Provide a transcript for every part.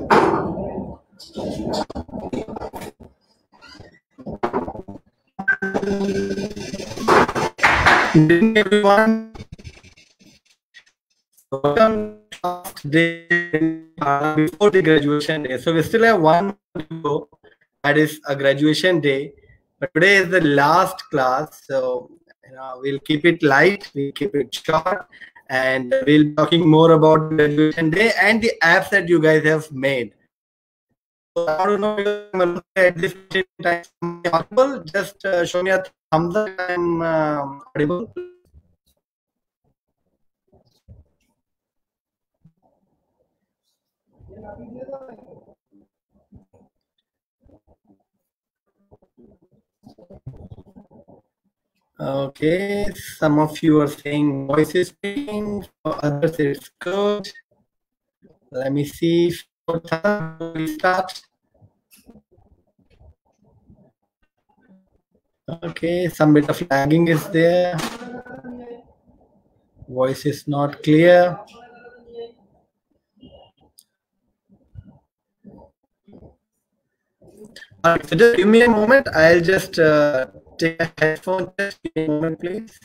Good evening, everyone. Welcome today before the graduation day. So we still have one more to go. That is a graduation day. But today is the last class. So we'll keep it light. We'll keep it short. And we'll be talking more about graduation day and the apps that you guys have made. So I don't know if I'm at this time audible. Just show me a thumbs up. I'm audible. Okay, some of you are saying voice is speaking, for others it's good. Let me see if we start. Okay, some bit of lagging is there. Voice is not clear. So just give me a moment. I'll just take a headphone. Just give me a moment, please.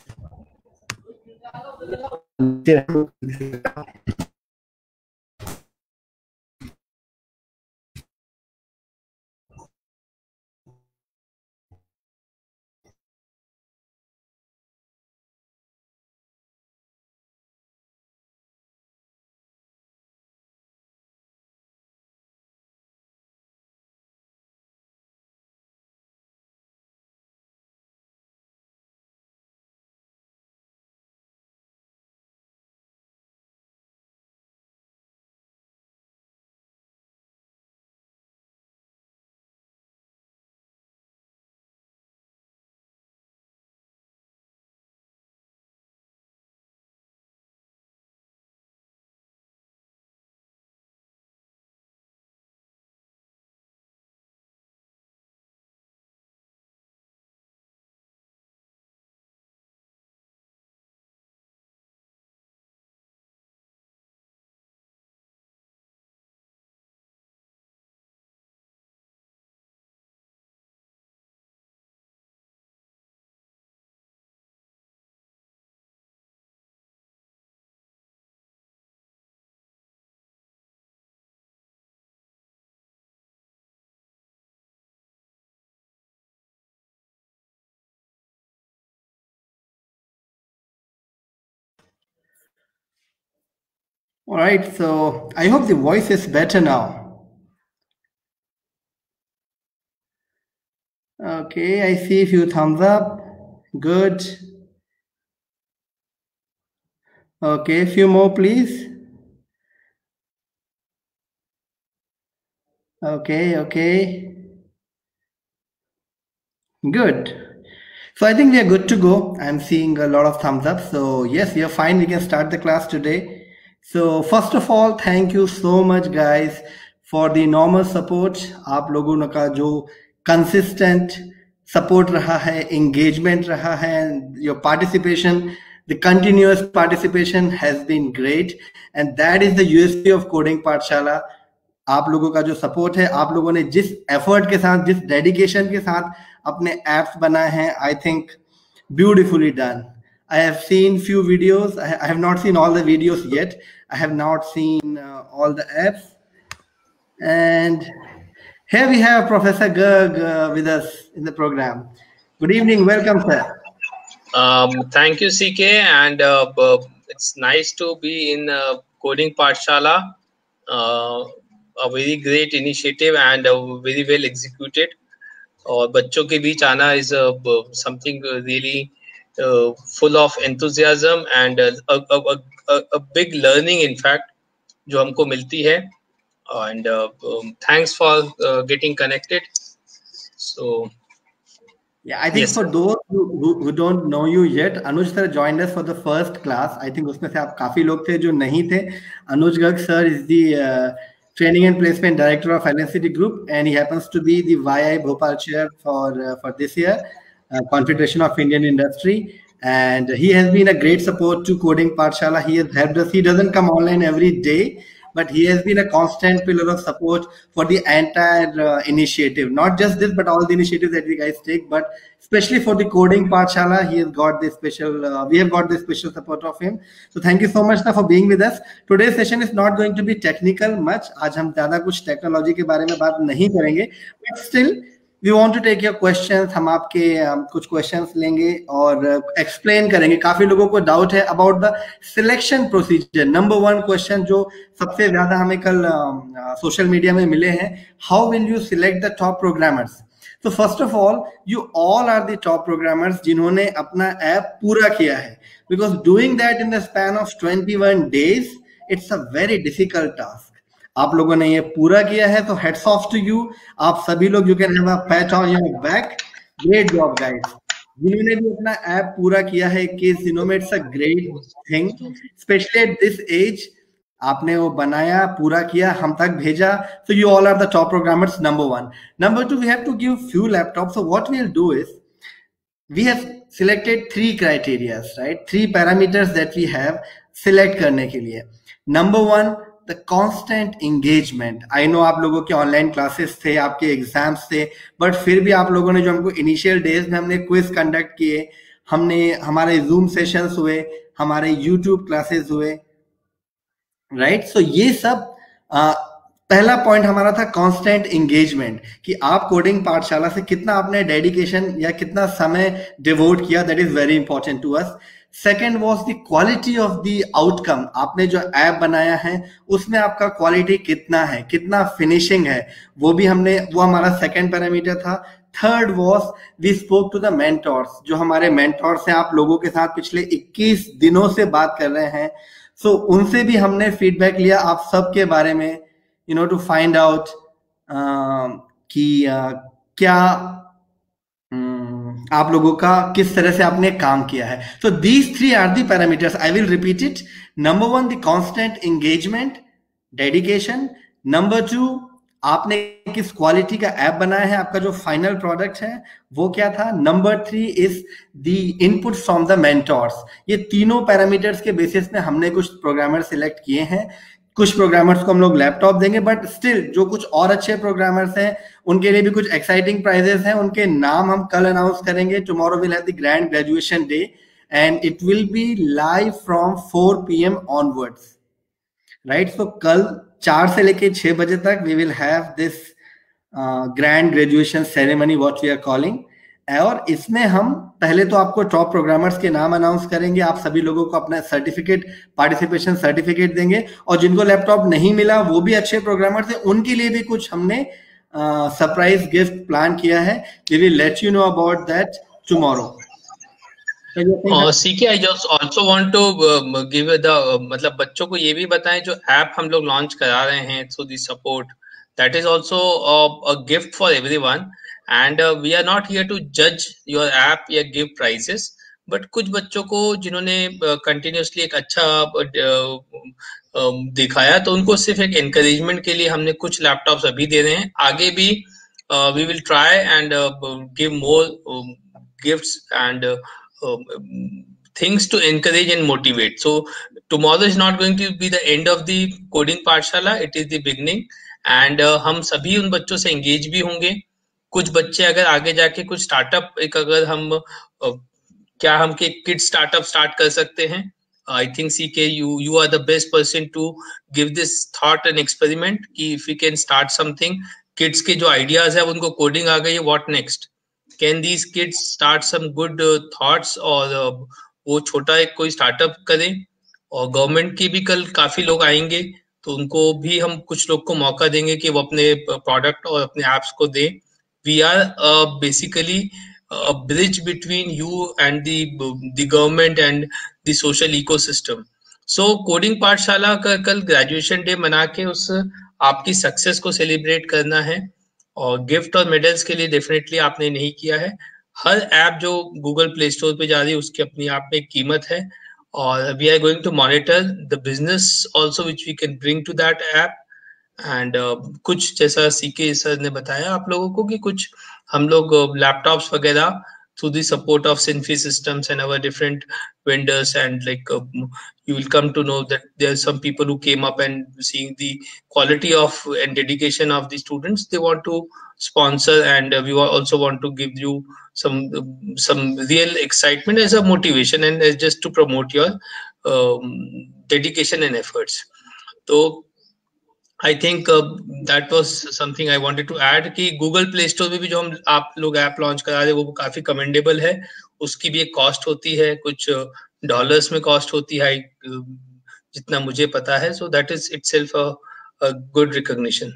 All right, so I hope the voice is better now. Okay, I see a few thumbs up. Good. Okay, a few more, please. Okay. Good. So I think we are good to go. I'm seeing a lot of thumbs up. So yes, we are fine. We can start the class today. So first of all, thank you so much, guys, for the enormous support. आप लोगों का जो consistent support रहा है, engagement रहा है, and your participation, the continuous participation has been great, and that is the USP of Coding Pathshala. आप लोगों का जो सपोर्ट है, आप लोगों ने जिस एफर्ट के साथ, जिस डेडिकेशन के साथ अपने एप्स बनाए हैं, I think beautifully done. I have seen few videos. I have not seen all the videos yet. I have not seen all the apps. And here we have Professor Garg with us in the program. Good evening. Welcome, sir. Thank you, CK. And it's nice to be in Coding Pathshala. A very great initiative and very well executed. और बच्चों के बीच आना is something really full of enthusiasm and a big learning, in fact, जो हमको मिलती है. And thanks for getting connected. So yeah, I think yes, for those who don't know you yet, Anuj sir joined us for the first class. I think उसमें से आप काफी लोग थे जो नहीं थे. Anuj Garg sir is the Training and Placement Director of LNCT Group, and he happens to be the YI Bhopal Chair for this year, Confederation of Indian Industry. And he has been a great support to Coding Pathshala. He has helped us. He doesn't come online every day, but he has been a constant pillar of support for the entire initiative. Not just this, but all the initiatives that we guys take, but especially for the coding Pathshala, he has got this special, we have got this special support of him. So thank you so much for being with us. Today's session is not going to be technical much. आज हम ज़्यादा कुछ technology के बारे में बात नहीं करेंगे, but still we want to take your questions. हम आपके कुछ questions लेंगे और explain करेंगे. काफी लोगों को doubt है about the selection procedure. Number one question जो सबसे ज़्यादा हमें कल social media में मिले हैं, how will you select the top programmers? So first of all, you all are the top programmers जिन्होंने अपना app पूरा किया है, because doing that in the span of 21 days, it's a very difficult task. आप लोगों ने ये पूरा किया है, तो heads off to you. आप सभी लोग, you can have a pat on your back. Great job, guys. जिन्होंने भी अपना ऐप पूरा किया है 21 दिनों में, it's a great thing, especially at this age. आपने वो बनाया, पूरा किया, हम तक भेजा. So you all are the top programmers, number one. Number two, we have to give few laptops. So what we'll do is, we have selected 3 criteria, right? 3 parameters that we have select करने के लिए. Number one, the constant engagement. I know आप लोगों के online classes थे, आपके exams थे, but फिर भी आप लोगों ने जो हमको इनिशियल डेज में हमने क्विज कंडक्ट किए, हमने हमारे जूम सेशंस हुए, हमारे यूट्यूब क्लासेस हुए, राइट? सो ये सब पहला पॉइंट हमारा था कांस्टेंट एंगेजमेंट, कि आप कोडिंग पाठशाला से कितना आपने डेडिकेशन या कितना समय डिवोट किया. That is very important to us. Second was the quality of the outcome. आपने जो ऐप बनाया है उसमें आपका क्वालिटी कितना है, कितना फिनिशिंग है, वो भी हमने, वो हमारा सेकेंड पैरामीटर था. Third was we spoke to the mentors. जो हमारे मेंटोर्स हैं, आप लोगों के साथ पिछले 21 दिनों से बात कर रहे हैं, सो उनसे भी हमने फीडबैक लिया आप सबके बारे में, you know, to find out कि क्या आप लोगों का किस तरह से आपने काम किया है. So these 3 are the parameters. I will repeat it. Number 1, the constant engagement, dedication. Number 2, आपने किस क्वालिटी का ऐप बनाया है, आपका जो फाइनल प्रोडक्ट है वो क्या था. Number 3 is the input from the mentors. ये तीनों पैरामीटर्स के बेसिस में हमने कुछ प्रोग्रामर सिलेक्ट किए हैं. कुछ प्रोग्रामर्स को हम लोग लैपटॉप देंगे, बट स्टिल जो कुछ और अच्छे प्रोग्रामर्स हैं उनके लिए भी कुछ एक्साइटिंग प्राइजेस हैं. उनके नाम हम कल अनाउंस करेंगे. Tomorrow will have the grand graduation day and it will be live from 4 PM onwards, right? So कल 4 से लेके 6 बजे तक we will have this grand graduation ceremony, what we are calling. और इसमें हम पहले तो आपको टॉप प्रोग्रामर्स के नाम अनाउंस करेंगे, आप सभी लोगों को अपना सर्टिफिकेट, पार्टिसिपेशन सर्टिफिकेट देंगे, और जिनको लैपटॉप नहीं मिला वो भी अच्छे प्रोग्रामर्स हैं, उनके लिए भी कुछ हमने सरप्राइज गिफ्ट प्लान किया है. We will let you know about that tomorrow. CK, I just also want to give the, मतलब बच्चों को ये भी बताएं जो ऐप हम लोग लॉन्च करा रहे हैं, so the support that is also a gift for everyone. And we are not here to judge your app या give prizes, but कुछ बच्चों को जिन्होंने continuously एक अच्छा दिखाया, तो उनको सिर्फ एक encouragement के लिए हमने कुछ लैपटॉप्स अभी दे रहे हैं. आगे भी we will try and give more gifts and things to encourage and motivate. So tomorrow is not going to be the end of the coding पाठशाला, it is the beginning. And हम सभी उन बच्चों से engage भी होंगे. कुछ बच्चे अगर आगे जाके कुछ स्टार्टअप, एक अगर हम क्या हम के किड स्टार्टअप स्टार्ट कर सकते हैं. I think CK you are the best person to give this thought and experiment कि if you can start something. Kids के जो आइडियाज है उनको कोडिंग आ गई है, what next? Can these kids start some good thoughts, और वो छोटा एक कोई स्टार्टअप करें. और गवर्नमेंट के भी कल काफी लोग आएंगे, तो उनको भी हम कुछ लोग को मौका देंगे कि वो अपने प्रोडक्ट और अपने एप्स को दें. We are basically a bridge between you and the government and the social ecosystem. So coding पाठशाला का कल ग्रेजुएशन डे मना के उस आपकी सक्सेस को सेलिब्रेट करना है, और गिफ्ट और मेडल्स के लिए डेफिनेटली आपने नहीं किया है. हर ऐप जो गूगल प्ले स्टोर पे जा रही है उसकी अपनी आप में कीमत है, और we are going to monitor the business also which we can bring to that app. And कुछ जैसा सीके सर ने बताया आप लोगों को कि कुछ हम लोग लैपटॉप्स वगैरह through the support of Sinfi Systems and our different vendors, and you will come to know that there are some people who came up and seeing the quality of and dedication of the students, they want to sponsor, and we also want to give you some real excitement as a motivation and as just to promote your dedication and efforts. So I think that was something I wanted to add कि Google play store में भी जो हम आप लोग app launch करा रहे हैं वो काफी कमेंडेबल है. उसकी भी एक कॉस्ट होती है, कुछ डॉलर्स में कॉस्ट होती है जितना मुझे पता है. So that is itself a good recognition.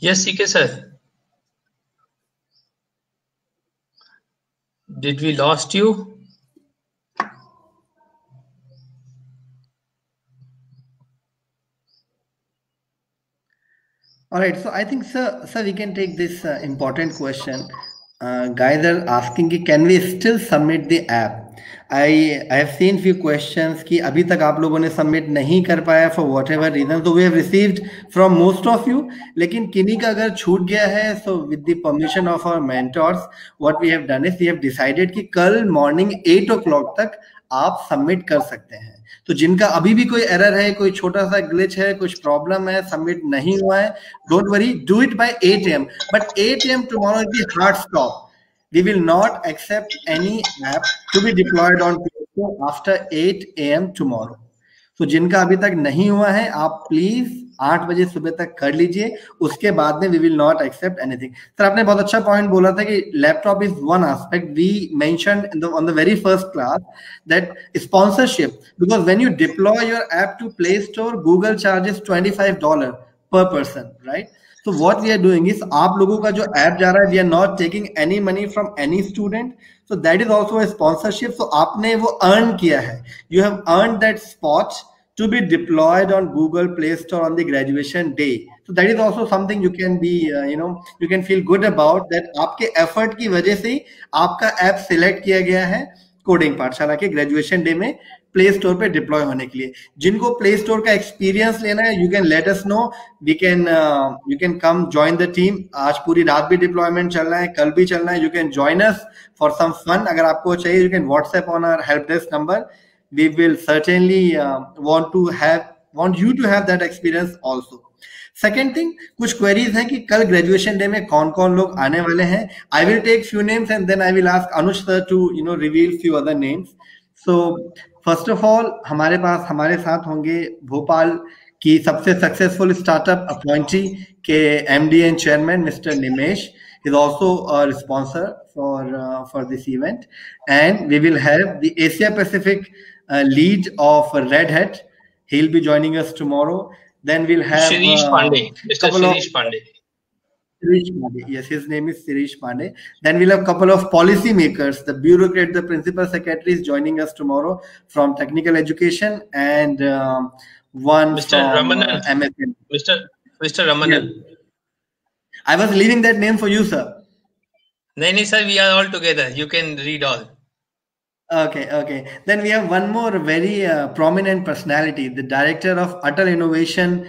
Yes CK sir, did we lost you? All right, so I think, sir, we can take this important question. Guys are asking, can we still submit the app? I have seen few questions कि अभी तक आप लोगों ने submit नहीं कर पाया for whatever reason. So we have received from most of you. लेकिन किन्हीं का अगर छूट गया है, so with the permission of our mentors, what we have done is we have decided कि कल morning 8 o'clock तक आप सबमिट कर सकते हैं. तो जिनका अभी भी कोई एरर है, कोई छोटा सा ग्लिच है, कुछ प्रॉब्लम है, सबमिट नहीं हुआ है, don't worry, do it by 8 AM. But 8 AM tomorrow is the hard stop. We will not accept any app to be deployed on Play Store after 8 AM tomorrow. तो जिनका अभी तक नहीं हुआ है, आप प्लीज 8 बजे सुबह तक कर लीजिए. उसके बाद में we will not accept anything. Sir आपने बहुत अच्छा पॉइंट बोला था कि laptop is one aspect. We mentioned on the very first class that sponsorship, because when you deploy your app to play store, Google charges $25 per person, right? So what we are doing is, आप लोगों का जो app जा रहा है, we are not taking any money from any student. So that is also a sponsorship. So आपने वो earn किया है. You have earned that spot to be deployed on Google Play Store on the graduation day. So that is also something you can be, you can feel good about that. आपके effort की वजह से ही आपका app select किया गया है coding पाठशाला के ग्रेजुएशन डे में प्ले स्टोर पे डिप्लॉय होने के लिए. जिनको प्ले स्टोर का एक्सपीरियंस लेना है, you can let us know. We can you can come join the team. आज पूरी रात भी डिप्लॉयमेंट चल रहा है, कल भी चलना है. You can join us for some fun. अगर आपको चाहिए, you can WhatsApp on our help desk number. We will certainly want you to have that experience also. Second thing, कुछ क्वेरीज हैं कि कल ग्रेजुएशन डे में कौन कौन लोग आने वाले हैं. I will take few names and then I will ask Anuj sir to reveal few other names. So first of all हमारे साथ होंगे भोपाल की सबसे सक्सेसफुल स्टार्टअप अपॉइंटी के MD and chairman mister Nimesh. He is also a sponsor for this event, and we will have the Asia Pacific lead of Red Hat. He'll be joining us tomorrow. Then we'll have Shirish Pandey, Mr. Shirish Pandey. Shirish Pandey. Yes, his name is Shirish Pandey. Then we'll have a couple of policy makers, the bureaucrat, the principal secretaries joining us tomorrow from technical education, and one Mr. from Ramanan. MSN. Mr. Ramanan. Yes. I was leaving that name for you, sir. No, sir, we are all together. You can read all. Okay. Then we have one more very prominent personality, the director of Atal Innovation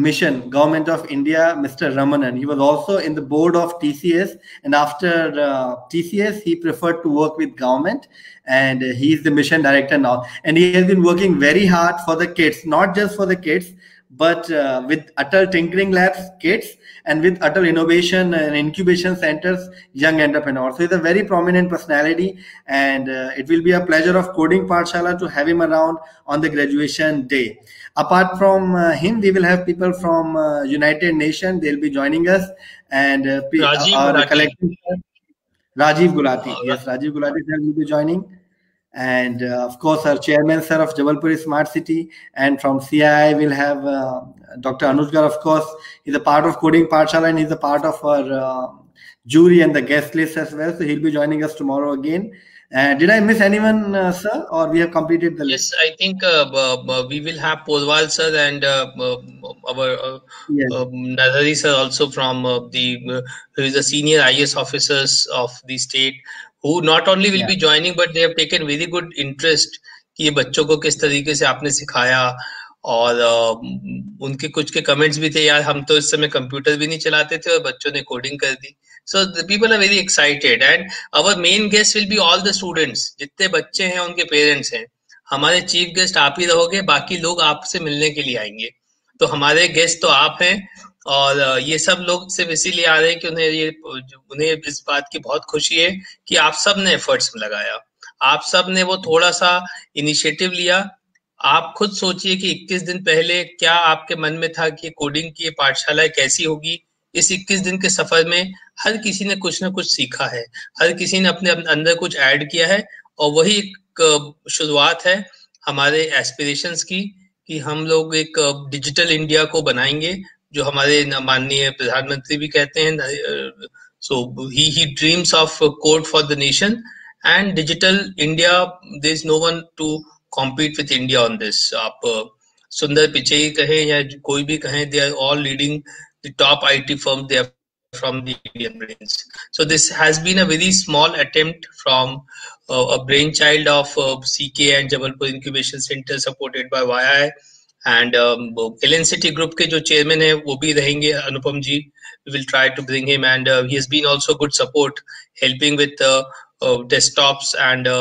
Mission, Government of India, Mr. Ramanan. He was also in the board of TCS, and after TCS, he preferred to work with government, and he is the mission director now. And he has been working very hard for the kids, not just for the kids, but with Atal Tinkering Labs kids, and with Atal Innovation and Incubation Centers, young entrepreneurs. So he's a very prominent personality, and it will be a pleasure of Coding Pathshala to have him around on the graduation day. Apart from him, we will have people from United Nations. They'll be joining us, and our collective Rajiv Gulati. Yes, Rajiv Gulati sir will be joining. And of course, our chairman sir of Jabalpur Smart City, and from CII we'll have Dr. Anuj Gar. Of course, he's a part of Coding Pathshala, and he's a part of our jury and the guest list as well. So he'll be joining us tomorrow again. Did I miss anyone, sir, or we have completed the list? Yes, I think we will have Polwal sir and our Nazari sir also from who is the senior IAS officers of the state, who not only will be joining, but they have taken very good interest कि ये बच्चों को किस तरीके से आपने सिखाया, और उनके कुछ के कमेंट्स भी थे, यार हम तो इस समय कंप्यूटर भी नहीं चलाते थे और बच्चों ने कोडिंग कर दी. So the people are very excited and our main guest will be all the students. जितने बच्चे हैं उनके पेरेंट्स हैं. हमारे चीफ गेस्ट आप ही रहोगे, बाकी लोग आपसे मिलने के लिए आएंगे. तो हमारे गेस्ट तो आप हैं. और ये सब लोग सिर्फ इसीलिए आ रहे हैं कि उन्हें इस बात की बहुत खुशी है कि आप सब ने एफर्ट्स लगाया, आप सब ने वो थोड़ा सा इनिशिएटिव लिया. आप खुद सोचिए कि 21 दिन पहले क्या आपके मन में था कि कोडिंग की पाठशाला कैसी होगी. इस 21 दिन के सफर में हर किसी ने कुछ ना कुछ सीखा है, हर किसी ने अपने अंदर कुछ ऐड किया है. और वही एक शुरुआत है हमारे एस्पिरेशंस की, कि हम लोग एक डिजिटल इंडिया को बनाएंगे, जो हमारे माननीय प्रधानमंत्री भी कहते हैं. So he dreams of code for the nation and digital India. There is no one to compete with India on this. आप सुंदर पिचई कहें या कोई भी कहें, they are all leading the top IT firms. They are from the Indian brains. So this has been a very small attempt from a brainchild of CK and Jabalpur Incubation Center supported by YI. And Ellen City Group के जो chairman है वो भी रहेंगे, अनुपम जी. We will try to bring him, and he has been also good support, helping with desktops and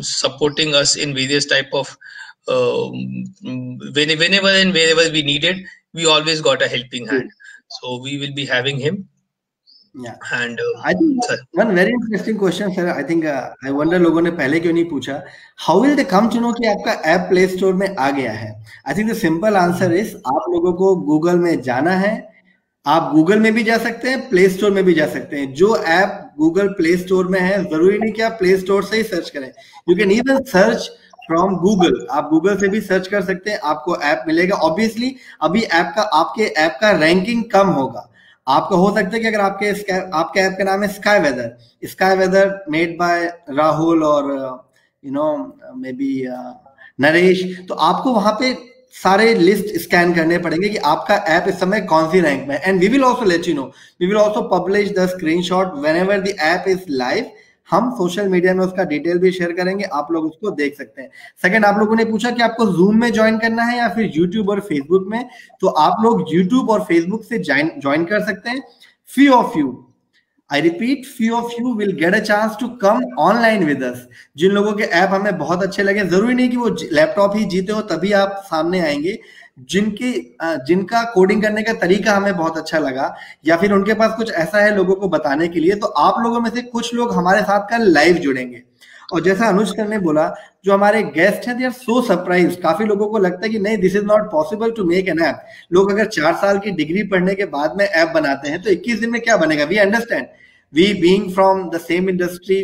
supporting us in various type of whenever and wherever we needed, we always got a helping hand. So we will be having him. Yeah. And I think one very interesting question, sir. I think I wonder लोगों ने पहले क्यों नहीं पूछा. How will they come to know कि आपका app play store में आ गया है? I think the simple answer is आप लोगों को गूगल में जाना है. आप गूगल में भी जा सकते हैं, प्ले स्टोर में भी जा सकते हैं. जो ऐप गूगल प्ले स्टोर में है, जरूरी नहीं कि आप प्ले स्टोर से ही सर्च करें. You can even search from Google. आप गूगल से भी सर्च कर सकते हैं, आपको ऐप मिलेगा. ऑब्वियसली अभी आपके ऐप का रैंकिंग कम होगा. आपको हो सकता है कि अगर आपके ऐप का नाम है sky weather made by Rahul और मे बी नरेश, तो आपको वहां पे सारे लिस्ट स्कैन करने पड़ेंगे कि आपका ऐप इस समय कौन सी रैंक में है. And we will also let you know, we will also publish the screenshot whenever the app is live. हम सोशल मीडिया में उसका डिटेल भी शेयर करेंगे, आप लोग उसको देख सकते हैं. सेकंड, आप लोगों ने पूछा कि आपको जूम में ज्वाइन करना है या फिर यूट्यूब और फेसबुक में. तो आप लोग यूट्यूब और फेसबुक से ज्वाइन कर सकते हैं. Few of you, I repeat, few of you will get a chance to come online with us. जिन लोगों के ऐप हमें बहुत अच्छे लगे, जरूरी नहीं कि वो लैपटॉप ही जीते हो तभी आप सामने आएंगे. जिनका कोडिंग करने का तरीका हमें बहुत अच्छा लगा, या फिर उनके पास कुछ ऐसा है लोगों को बताने के लिए, तो आप लोगों में से कुछ लोग हमारे साथ कल लाइव जुड़ेंगे. और जैसा अनुज सर ने बोला, जो हमारे गेस्ट हैं, दे आर सो सरप्राइज. काफी लोगों को लगता है कि नहीं, this is not possible to make an app. लोग अगर 4 साल की डिग्री पढ़ने के बाद में ऐप बनाते हैं तो 21 दिन में क्या बनेगा. We understand, we being from the same industry,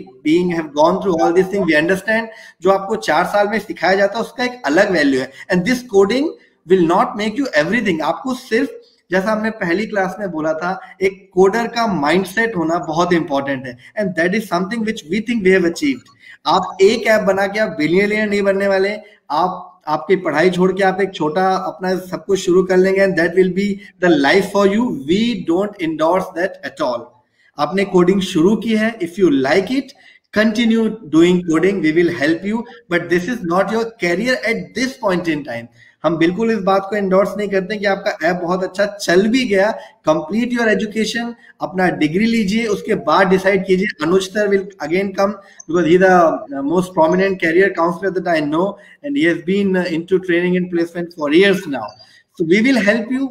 have gone through all these things, we understand. जो आपको 4 साल में सिखाया जाता है उसका एक अलग वैल्यू है. And this coding will not make you everything. आपको सिर्फ, जैसा हमने पहली क्लास में बोला था, एक कोडर का माइंडसेट होना बहुत इंपॉर्टेंट है. And that is something which we think we have achieved. आप एक ऐप बना के आप बिलियनियर नहीं बनने वाले. आपकी पढ़ाई छोड़ के आप एक छोटा अपना सब कुछ शुरू कर लेंगे, and that will be the life for you. We don't endorse that at all. आपने कोडिंग शुरू की है, if you like it, continue doing coding, we will help you. But this is not your career at this point in time. हम बिल्कुल इस बात को endorse नहीं करते कि आपका ऐप बहुत अच्छा चल भी गया, कंप्लीट योर एजुकेशन, अपना डिग्री लीजिए, उसके बाद डिसाइड कीजिए. Anuj sir will again come because he the most prominent career counsellor that I know, and he has been into training and placement for years now. So we will help you.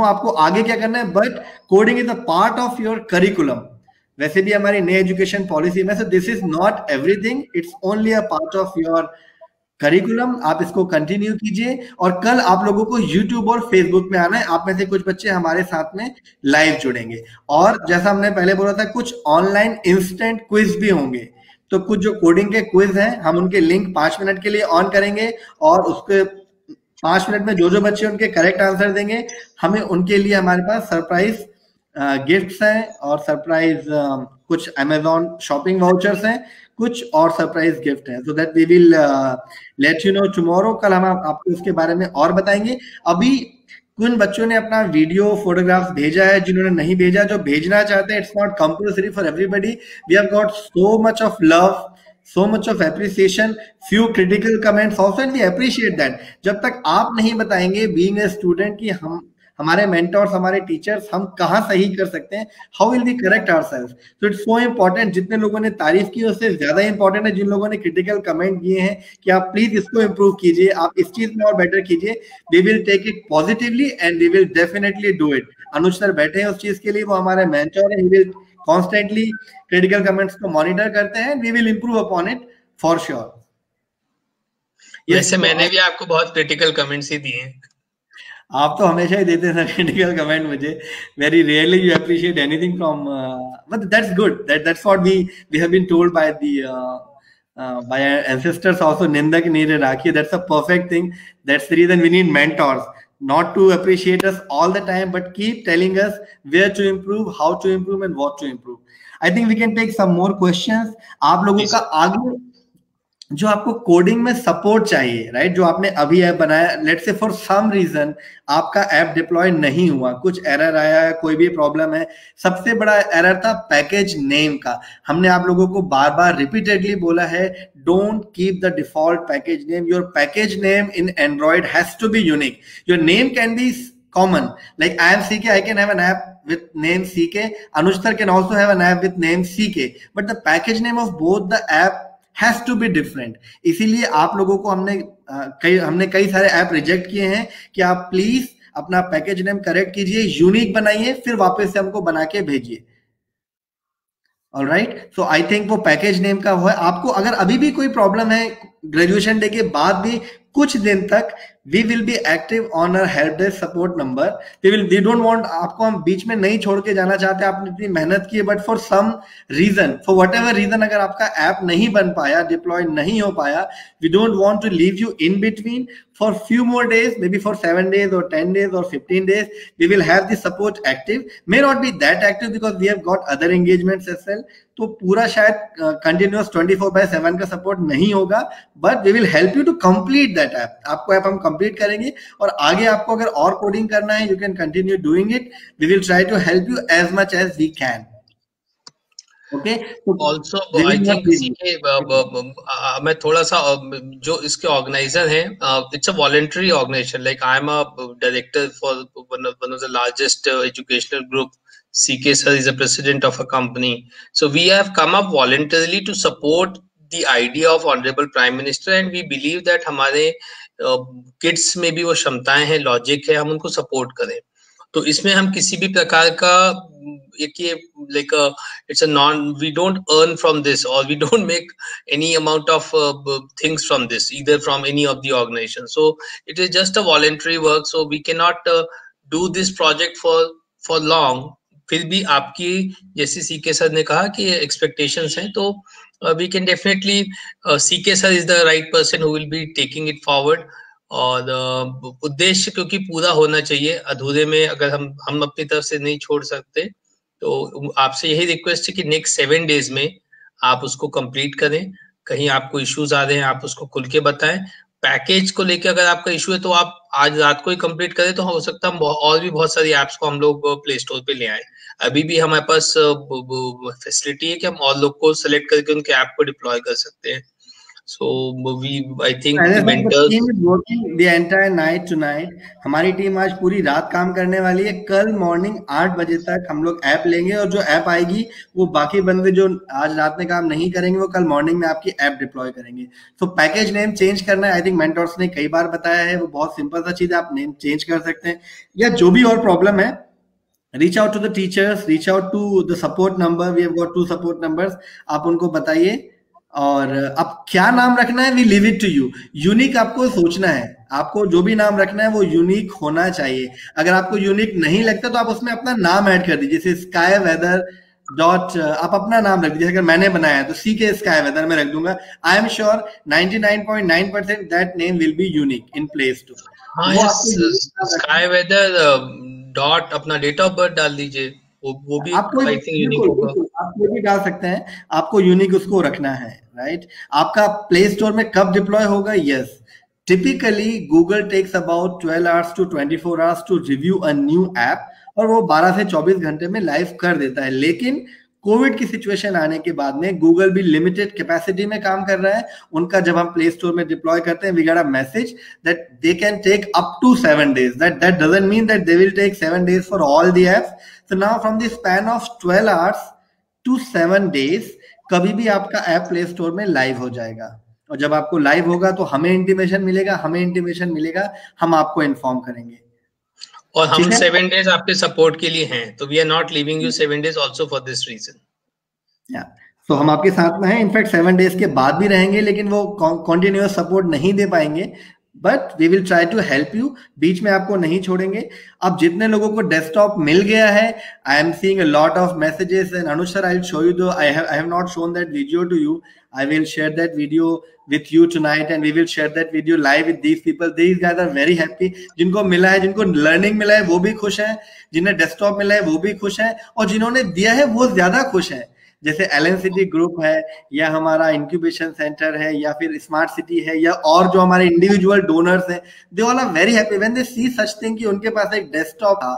आपको आगे क्या करना है, but coding is a part of your curriculum. वैसे भी हमारी नई education policy में, so this is not everything, it's only a part of your curriculum. आप इसको कंटिन्यू कीजिए. और कल आप लोगों को यूट्यूब और फेसबुक में आना है. आप में से कुछ बच्चे हमारे साथ में लाइव जुड़ेंगे. और जैसा हमने पहले बोला था, कुछ ऑनलाइन इंस्टेंट क्विज भी होंगे. तो कुछ जो कोडिंग के क्विज हैं, हम उनके लिंक 5 मिनट के लिए ऑन करेंगे, और उसके 5 मिनट में जो बच्चे उनके करेक्ट आंसर देंगे, हमें उनके लिए हमारे पास सरप्राइज गिफ्ट्स हैं, और सरप्राइज कुछ अमेजॉन शॉपिंग वाउचर्स हैं, कुछ और सरप्राइज गिफ्ट हैं. So that we will let you know tomorrow. कल हम आपको इसके बारे में और बताएंगे. अभी कुछ बच्चों ने अपना वीडियो फोटोग्राफ्स भेजा है, जिन्होंने नहीं भेजा, जो भेजना चाहते हैं, it's not compulsory for everybody. We have got so much of love, so much of appreciation, few critical comments also, and we appreciate that. जब तक आप नहीं बताएंगे being a student कि हमारे mentors, हमारे teachers हम कहाँ सही कर सकते हैं, how will we correct ourselves? So it's so important. जितने लोगों ने तारीफ की उससे ज्यादा important है जिन लोगों ने critical comment दिए हैं कि आप please इसको improve कीजिए, आप इस चीज में और better कीजिए. We will take it positively and we will definitely do it. Anuj sir बैठे हैं उस चीज के लिए, वो हमारे mentor हैं. He will constantly critical comments को monitor करते हैं. We will improve upon it for sure. वैसे मैंने भी आपको बहुत critical comments ही दिए हैं. आप तो हमेशा ही देते हैं क्रिटिकल कमेंट मुझे. Very rarely you appreciate anything from, but that's good. That's what we have been told by the by our ancestors also. Nindak near Rakhi, that's a perfect thing. That's the reason we need mentors, not to appreciate us all the time but keep telling us where to improve, how to improve and what to improve. I think we can take some more questions. आप लोगों का आगे जो आपको coding में support चाहिए, right, जो आपने अभी ऐप बनाया, let's say for some reason आपका ऐप डिप्लॉय नहीं हुआ, कुछ एरर आया है, कोई भी प्रॉब्लम है. सबसे बड़ा एरर था पैकेज नेम का. हमने आप लोगों को बार बार रिपीटेडली बोला है, don't keep the default package name. Your package name in Android has to be unique. Your name can be common, like I am CK, I can have an app with name CK. Anuj sir can also have an app with name CK, but the package name of both the app has to be different. इसीलिए आप लोगों को हमने कई सारे app reject किए हैं कि आप प्लीज अपना पैकेज नेम करेक्ट कीजिए, यूनिक बनाइए, फिर वापस से हमको बना के भेजिए. ऑलराइट, सो आई थिंक वो पैकेज नेम का हुआ. आपको अगर अभी भी कोई प्रॉब्लम है, ग्रेजुएशन डे के बाद भी कुछ दिन तक we will be active on our help desk support number. We don't want, आपको हम बीच में नहीं छोड़ के जाना चाहते. आपने इतनी मेहनत की है, but for some reason, for whatever reason, अगर आपका ऐप नहीं बन पाया, डिप्लॉय नहीं हो पाया, we don't want to leave you in between for few more days, maybe for 7 days or 10 days or 15 days. We will have the support active. May not be that active because we have got other engagements as well. तो पूरा शायद continuous 24/7 का support नहीं होगा, but we will help you to complete that app. आपको app हम complete करेंगे और आगे आपको अगर और कोडिंग करना है, you can continue doing it. We will try to help you as much as we can. Okay, also I think मैं थोड़ा सा जो इसके ऑर्गेनाइजर है, it's a voluntary organisation. Like I am a director for one of the largest educational group. CK sir is a president of a company. So we have come up voluntarily to support the idea of Honorable Prime Minister, and we believe that हमारे kids में भी वो क्षमताएं हैं, logic है, हम उनको support करें. तो इसमें हम किसी भी प्रकार का ये like it's a we don't earn from this, or we don't make any amount of things from this, either from any of the organizations. So it is just a voluntary work, so we cannot do this project for long. फिर भी आपकी जैसे C K sir ने कहा कि expectations हैं, तो we can definitely, CK sir is the right person who will be taking it forward. और उद्देश्य क्योंकि पूरा होना चाहिए, अधूरे में अगर हम अपनी तरफ से नहीं छोड़ सकते, तो आपसे यही रिक्वेस्ट है कि नेक्स्ट 7 डेज में आप उसको कंप्लीट करें. कहीं आपको इश्यूज आ रहे हैं, आप उसको खुल के बताएं. पैकेज को लेकर अगर आपका इशू है तो आप आज रात को ही कंप्लीट करें, तो हो सकता है और भी बहुत सारी ऐप्स को हम लोग प्ले स्टोर पे ले आए. अभी भी हमारे पास फैसिलिटी है कि हम और लोग को सेलेक्ट करके उनके ऐप को डिप्लॉय कर सकते हैं. So I think mentors, team is working the entire night tonight. हमारी टीम आज पूरी रात काम करने वाली है. कल मॉर्निंग 8 बजे तक हम लोग ऐप लेंगे, और जो ऐप आएगी वो बाकी बंदे जो आज रात में काम नहीं करेंगे वो कल मॉर्निंग में आपकी ऐप डिप्लॉय करेंगे. तो पैकेज नेम चेंज करना है, आई थिंक मेंटर्स ने कई बार बताया है, वो बहुत सिंपल सा चीज है, आप नेम चेंज कर सकते हैं. या जो भी और प्रॉब्लम है, reach out to the teachers, reach out to the support number. We have got 2 support numbers. आप उनको बताइए. और अब क्या नाम रखना है, we leave it to you. Unique आपको सोचना है, आपको जो भी नाम रखना है वो यूनिक होना चाहिए. अगर आपको यूनिक नहीं लगता तो आप उसमें अपना नाम ऐड कर दीजिए. जैसे स्काई वेदर डॉट, आप अपना नाम रख दीजिए. अगर मैंने बनाया है तो CK स्काई वेदर में रख दूंगा. I am sure 99.9% that name will be unique in play store. Sky weather dot अपना डेट ऑफ बर्थ डाल दीजिए, वो भी आई थिंक यूनिक होगा. आप कोई भी डाल सकते हैं, आपको यूनिक उसको रखना है, राइट. आपका प्ले स्टोर में कब डिप्लॉय होगा? Yes, typically Google takes about 12 hours to 24 hours to review a new app, और वो 12 से 24 घंटे में लाइव कर देता है. लेकिन कोविड की सिचुएशन आने के बाद में गूगल भी लिमिटेड कैपेसिटी में काम कर रहा है उनका। जब हम प्ले स्टोर में डिप्लॉय करते हैं, we get a message that they can take up to 7 days. That doesn't mean that they will take 7 days for all the apps. So now from the span of 12 hours to 7 days, कभी भी आपका app play store में live हो जाएगा, और जब आपको live होगा तो हमें इंटीमेशन मिलेगा, हम आपको इन्फॉर्म करेंगे। और हम 7 days आपके सपोर्ट के लिए हैं, तो we are not leaving you 7 days also for this reason. तो हम आपके साथ में हैं, इनफैक्ट 7 days के बाद भी रहेंगे, लेकिन वो कॉन्टिन्यूअस सपोर्ट नहीं दे पाएंगे, but we will try to help you. बीच में आपको नहीं छोड़ेंगे। अब जितने लोगों को डेस्कटॉप मिल गया है, I am seeing a lot of messages and Anuj sir, I will show you though, I have not shown that video to you. I will share that video with you tonight and we will share that video live with these people. These guys are very happy. जिनको मिला है, जिनको learning मिला है, वो भी खुश हैं, जिन्हें डेस्कटॉप मिला है वो भी खुश हैं, और जिन्होंने दिया है वो ज्यादा खुश हैं। जैसे LNCT ग्रुप है, या हमारा इंक्यूबेशन सेंटर है, या फिर स्मार्ट सिटी है, या और जो हमारे इंडिविजुअल डोनर्स हैं, they all are very happy when they see such thing कि उनके पास एक डेस्कटॉप था,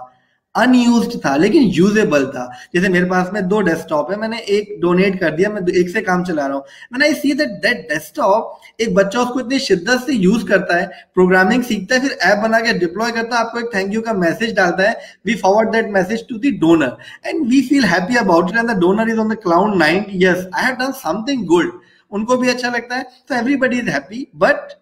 अनयूज्ड था लेकिन यूजेबल था। जैसे मेरे पास में 2 डेस्कटॉप है, मैंने एक डोनेट कर दिया, मैं एक से काम चला रहा हूँ। मैंने आई सी दैट डेस्कटॉप एक बच्चा उसको इतनी शिद्दत से यूज करता है, प्रोग्रामिंग सीखता है, फिर ऐप बना के डिप्लॉय करता है, आपको एक थैंक यू का मैसेज डालता है, we forward that message to the donor and we feel happy about it and the donor is on the cloud 9, yes I have done something good. उनको भी अच्छा लगता है, तो एवरीबडी इज हैप्पी। बट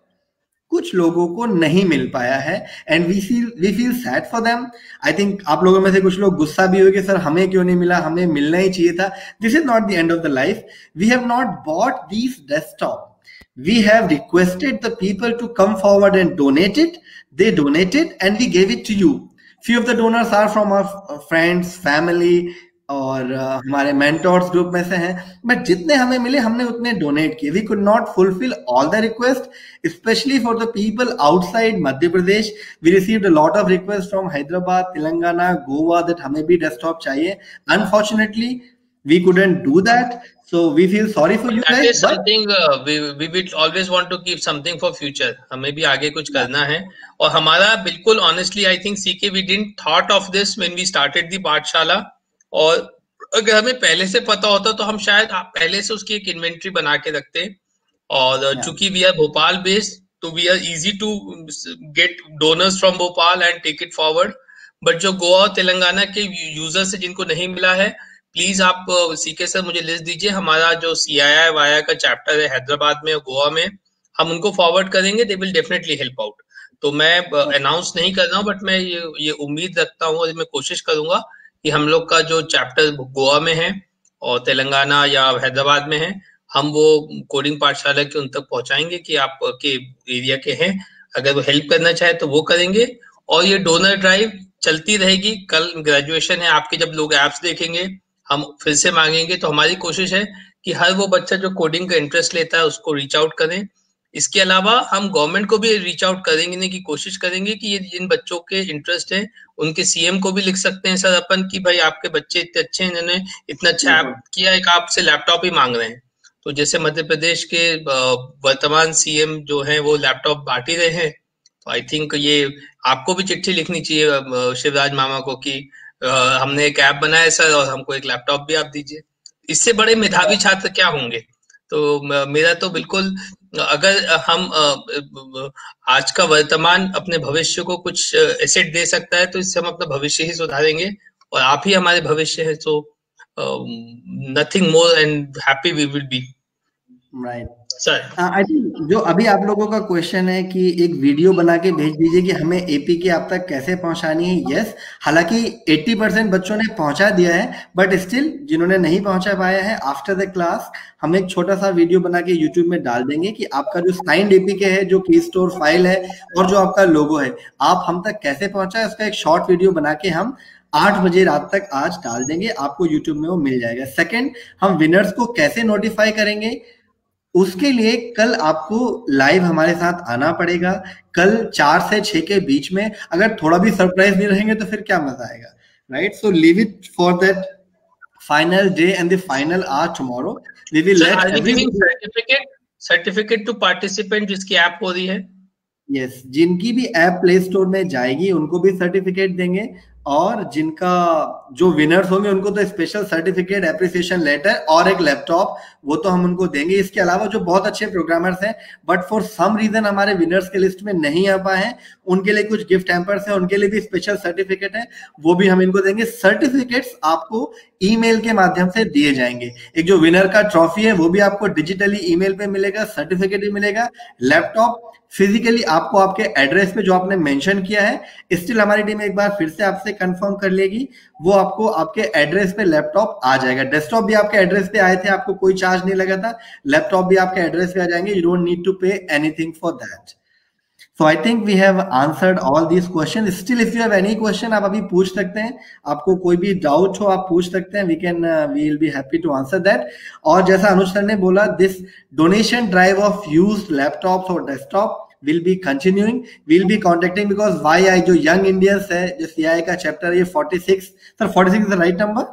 कुछ लोगों को नहीं मिल पाया है and we feel sad for them. I think आप लोगों में से कुछ लोग गुस्सा भी हुए कि सर हमें क्यों नहीं मिला, हमें मिलना ही चाहिए था। This is not the end of the life. We have not bought these desktop, we have requested the people to come forward and donate it. They donated and we gave it to you. Few of the donors are from our friends, family और हमारे mentors group में से हैं, but जितने हमें मिले हमने उतने डोनेट किए। We could not fulfil all the request, specially for the people outside Madhya Pradesh. We received a lot of request from Hyderabad, Telangana, Goa that हमें भी डेस्कटॉप चाहिए। Unfortunately we couldn't do that, so we feel sorry for you guys. That is something we will always want to keep something for future. हमें भी आगे कुछ करना है, और हमारा बिल्कुल honestly I think CK we didn't thought of this when we started the पाठशाला। और अगर हमें पहले से पता होता तो हम शायद पहले से उसकी एक इन्वेंट्री बना के रखते। और चूंकि वी आर भोपाल बेस्ड, तो we are easy to get donors from Bhopal and take it forward. But जो गोवा और तेलंगाना के यूजर्स है जिनको नहीं मिला है, प्लीज आप सीके सर मुझे लिस्ट दीजिए। हमारा जो CII वाया का चैप्टर है हैदराबाद में और गोवा में, हम उनको फॉरवर्ड करेंगे, they will definitely help out. तो मैं अनाउंस नहीं कर रहा हूँ, बट मैं ये उम्मीद रखता हूँ और मैं कोशिश करूंगा कि हम लोग का जो चैप्टर गोवा में है और तेलंगाना या हैदराबाद में है, हम वो कोडिंग पाठशाला के उन तक पहुंचाएंगे कि आप के एरिया के हैं, अगर वो हेल्प करना चाहे तो वो करेंगे। और ये डोनर ड्राइव चलती रहेगी। कल ग्रेजुएशन है, आपके जब लोग एप्स देखेंगे हम फिर से मांगेंगे। तो हमारी कोशिश है कि हर वो बच्चा जो कोडिंग का इंटरेस्ट लेता है उसको रीच आउट करें। इसके अलावा हम गवर्नमेंट को भी रीच आउट करेंगे की कोशिश करेंगे कि ये जिन बच्चों के इंटरेस्ट है उनके CM को भी लिख सकते हैं सर अपन कि भाई आपके बच्चे इतने अच्छे हैं, इन्होंने इतना अच्छा ऐप किया, एक आपसे लैपटॉप ही मांग रहे हैं। तो जैसे मध्य प्रदेश के वर्तमान CM जो है वो लैपटॉप बांट ही रहे हैं, तो आई थिंक ये आपको भी चिट्ठी लिखनी चाहिए शिवराज मामा को कि हमने एक ऐप बनाया सर और हमको एक लैपटॉप भी आप दीजिए। इससे बड़े मेधावी छात्र क्या होंगे। तो मेरा तो बिल्कुल, अगर हम आज का वर्तमान अपने भविष्य को कुछ एसेट दे सकता है तो इससे हम अपना भविष्य ही सुधारेंगे, और आप ही हमारे भविष्य है। So nothing more and happy we will be. Right sir, I think जो अभी आप लोगों का क्वेश्चन है कि एक वीडियो बना के भेज दीजिए कि हमें APK आप तक कैसे पहुंचानी है। यस, हालांकि 80% बच्चों ने पहुंचा दिया है, बट स्टिल जिन्होंने नहीं पहुंचा पाया है, आफ्टर द क्लास हम एक छोटा सा वीडियो बना के यूट्यूब में डाल देंगे कि आपका जो साइंड APK है, जो की स्टोर फाइल है और जो आपका लोगो है, आप हम तक कैसे पहुंचा है, उसका एक शॉर्ट वीडियो बना के हम 8 बजे रात तक आज डाल देंगे, आपको यूट्यूब में वो मिल जाएगा। सेकेंड, हम विनर्स को कैसे नोटिफाई करेंगे, उसके लिए कल आपको लाइव हमारे साथ आना पड़ेगा। कल 4 से 6 के बीच में, अगर थोड़ा भी सरप्राइज नहीं रहेंगे तो फिर क्या मजा आएगा, right? So leave it for that final day and the final hour tomorrow. We will let certificate to participant जिसकी ऐप हो रही है। यस, जिनकी भी ऐप प्ले स्टोर में जाएगी उनको भी सर्टिफिकेट देंगे, और जिनका जो विनर्स होंगे उनको तो स्पेशल सर्टिफिकेट, एप्रिसिएशन लेटर और एक लैपटॉप, वो तो हम उनको देंगे। इसके अलावा जो बहुत अच्छे प्रोग्रामर्स हैं बट फॉर सम रीजन हमारे विनर्स के लिस्ट में नहीं आ पाए हैं, उनके लिए कुछ गिफ्ट हैम्पर्स हैं, उनके लिए भी स्पेशल सर्टिफिकेट है, वो भी हम इनको देंगे। सर्टिफिकेट्स आपको ईमेल के माध्यम से दिए जाएंगे। एक जो विनर का ट्रॉफी है वो भी आपको डिजिटली ईमेल पे मिलेगा, सर्टिफिकेट भी मिलेगा, लैपटॉप फिजिकली आपको आपके एड्रेस पे जो आपने मेंशन किया है। स्टिल हमारी टीम एक बार फिर से आपसे कंफर्म कर लेगी, वो आपको आपके एड्रेस पे लैपटॉप आ जाएगा। डेस्कटॉप भी आपके एड्रेस पे आए थे, आपको कोई चार्ज नहीं लगा था, लैपटॉप भी आपके एड्रेस पे आ जाएंगे, you don't need to pay anything for that. So I think we have answered all these questions. Still, if you have any question, आप अभी पूछ सकते हैं, आपको कोई भी डाउट हो आप पूछ सकते हैं, we will be happy to answer that. और जैसा अनुज सर ने बोला, this donation drive of used laptops or desktop will be continuing. We'll be contacting because YI जो Young Indians है, जो CI का चैप्टर है, ये 46, sir 46 is the right number?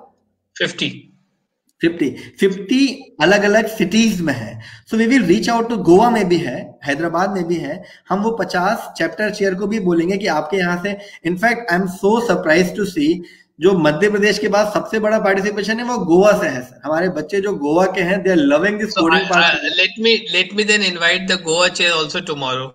50 अलग अलग सिटीज में है। So we will reach out to, Goa में भी है, हैदराबाद में भी है, हम वो 50 चैप्टर चेयर को भी बोलेंगे कि आपके यहाँ से। In fact I am so surprise to see, जो मध्य प्रदेश के बाद सबसे बड़ा पार्टिसिपेशन है वो गोवा से है सर। हमारे बच्चे जो गोवा के हैं, they are loving this coding part. Let me then invite the Goa chair also tomorrow.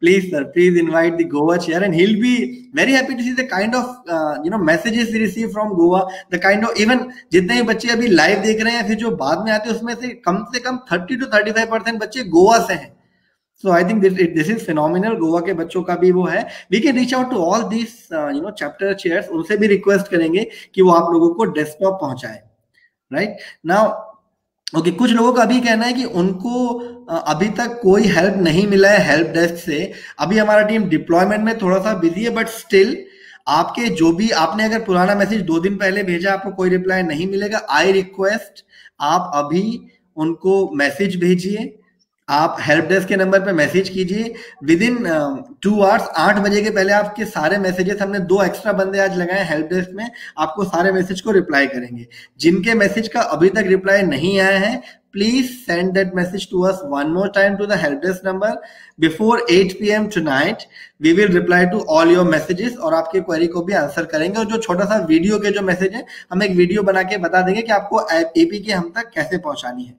Please sir, please invite the Goa chair and he'll be very happy to see the kind of messages we receive from Goa, the kind of, even जितने भी बच्चे अभी live देख रहे हैं फिर जो बाद में आते हैं उसमें से कम 30 to 35% बच्चे गोवा से हैं। So I think this is phenomenal. Goa के बच्चों का भी वो है। We can reach out to all these chapter chairs, उनसे भी रिक्वेस्ट करेंगे कि वो आप लोगों को डेस्कटॉप पहुंचाए। राइट नाउ ओके, कुछ लोगों का अभी कहना है कि उनको अभी तक कोई हेल्प नहीं मिला है हेल्प डेस्क से। अभी हमारा टीम डिप्लॉयमेंट में थोड़ा सा बिजी है, बट स्टिल आपके जो भी आपने अगर पुराना मैसेज 2 दिन पहले भेजा, आपको कोई रिप्लाई नहीं मिलेगा, आई रिक्वेस्ट आप अभी उनको मैसेज भेजिए, आप हेल्प डेस्क के नंबर पे मैसेज कीजिए। विद इन 2 आवर्स, 8 बजे के पहले आपके सारे मैसेजेस, हमने 2 एक्स्ट्रा बंदे आज लगाए हेल्प डेस्क में, आपको सारे मैसेज को रिप्लाई करेंगे। जिनके मैसेज का अभी तक रिप्लाई नहीं आया है, please send that message to us one more time to the help desk number before 8 PM tonight. We will reply to all your messages और आपके क्वेरी को भी आंसर करेंगे। और जो छोटा सा वीडियो के जो मैसेज है, हम एक वीडियो बना के बता देंगे कि आपको एपीके हम तक कैसे पहुंचानी है।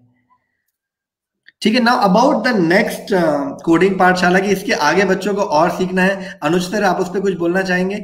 ठीक है। Now about the next coding पाठशाला की, इसके आगे बच्चों को और सीखना है। अनुज सर, आप उस पर कुछ बोलना चाहेंगे?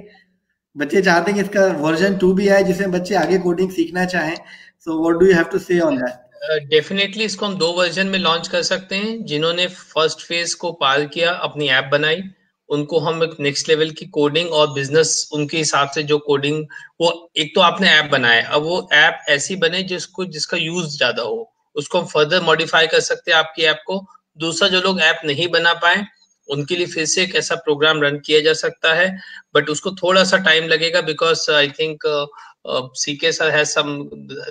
बच्चे चाहते हैं कि इसका वर्जन 2 भी आए जिसमें बच्चे आगे कोडिंग सीखना चाहें। So what do you have to say on that? Definitely इसको हम 2 वर्जन में लॉन्च कर सकते हैं। जिन्होंने फर्स्ट फेज को पार किया, अपनी ऐप बनाई, उनको हम एक नेक्स्ट लेवल की कोडिंग और बिजनेस उनके हिसाब से जो कोडिंग, वो एक तो आपने ऐप बनाया, अब वो ऐप ऐसी बने जिसका यूज ज्यादा हो, उसको हम फर्दर मॉडिफाई कर सकते हैं आपकी ऐप को। दूसरा, जो लोग ऐप नहीं बना पाए उनके लिए फिर से एक ऐसा प्रोग्राम रन किया जा सकता है, बट उसको थोड़ा सा टाइम लगेगा because I think CK sir has some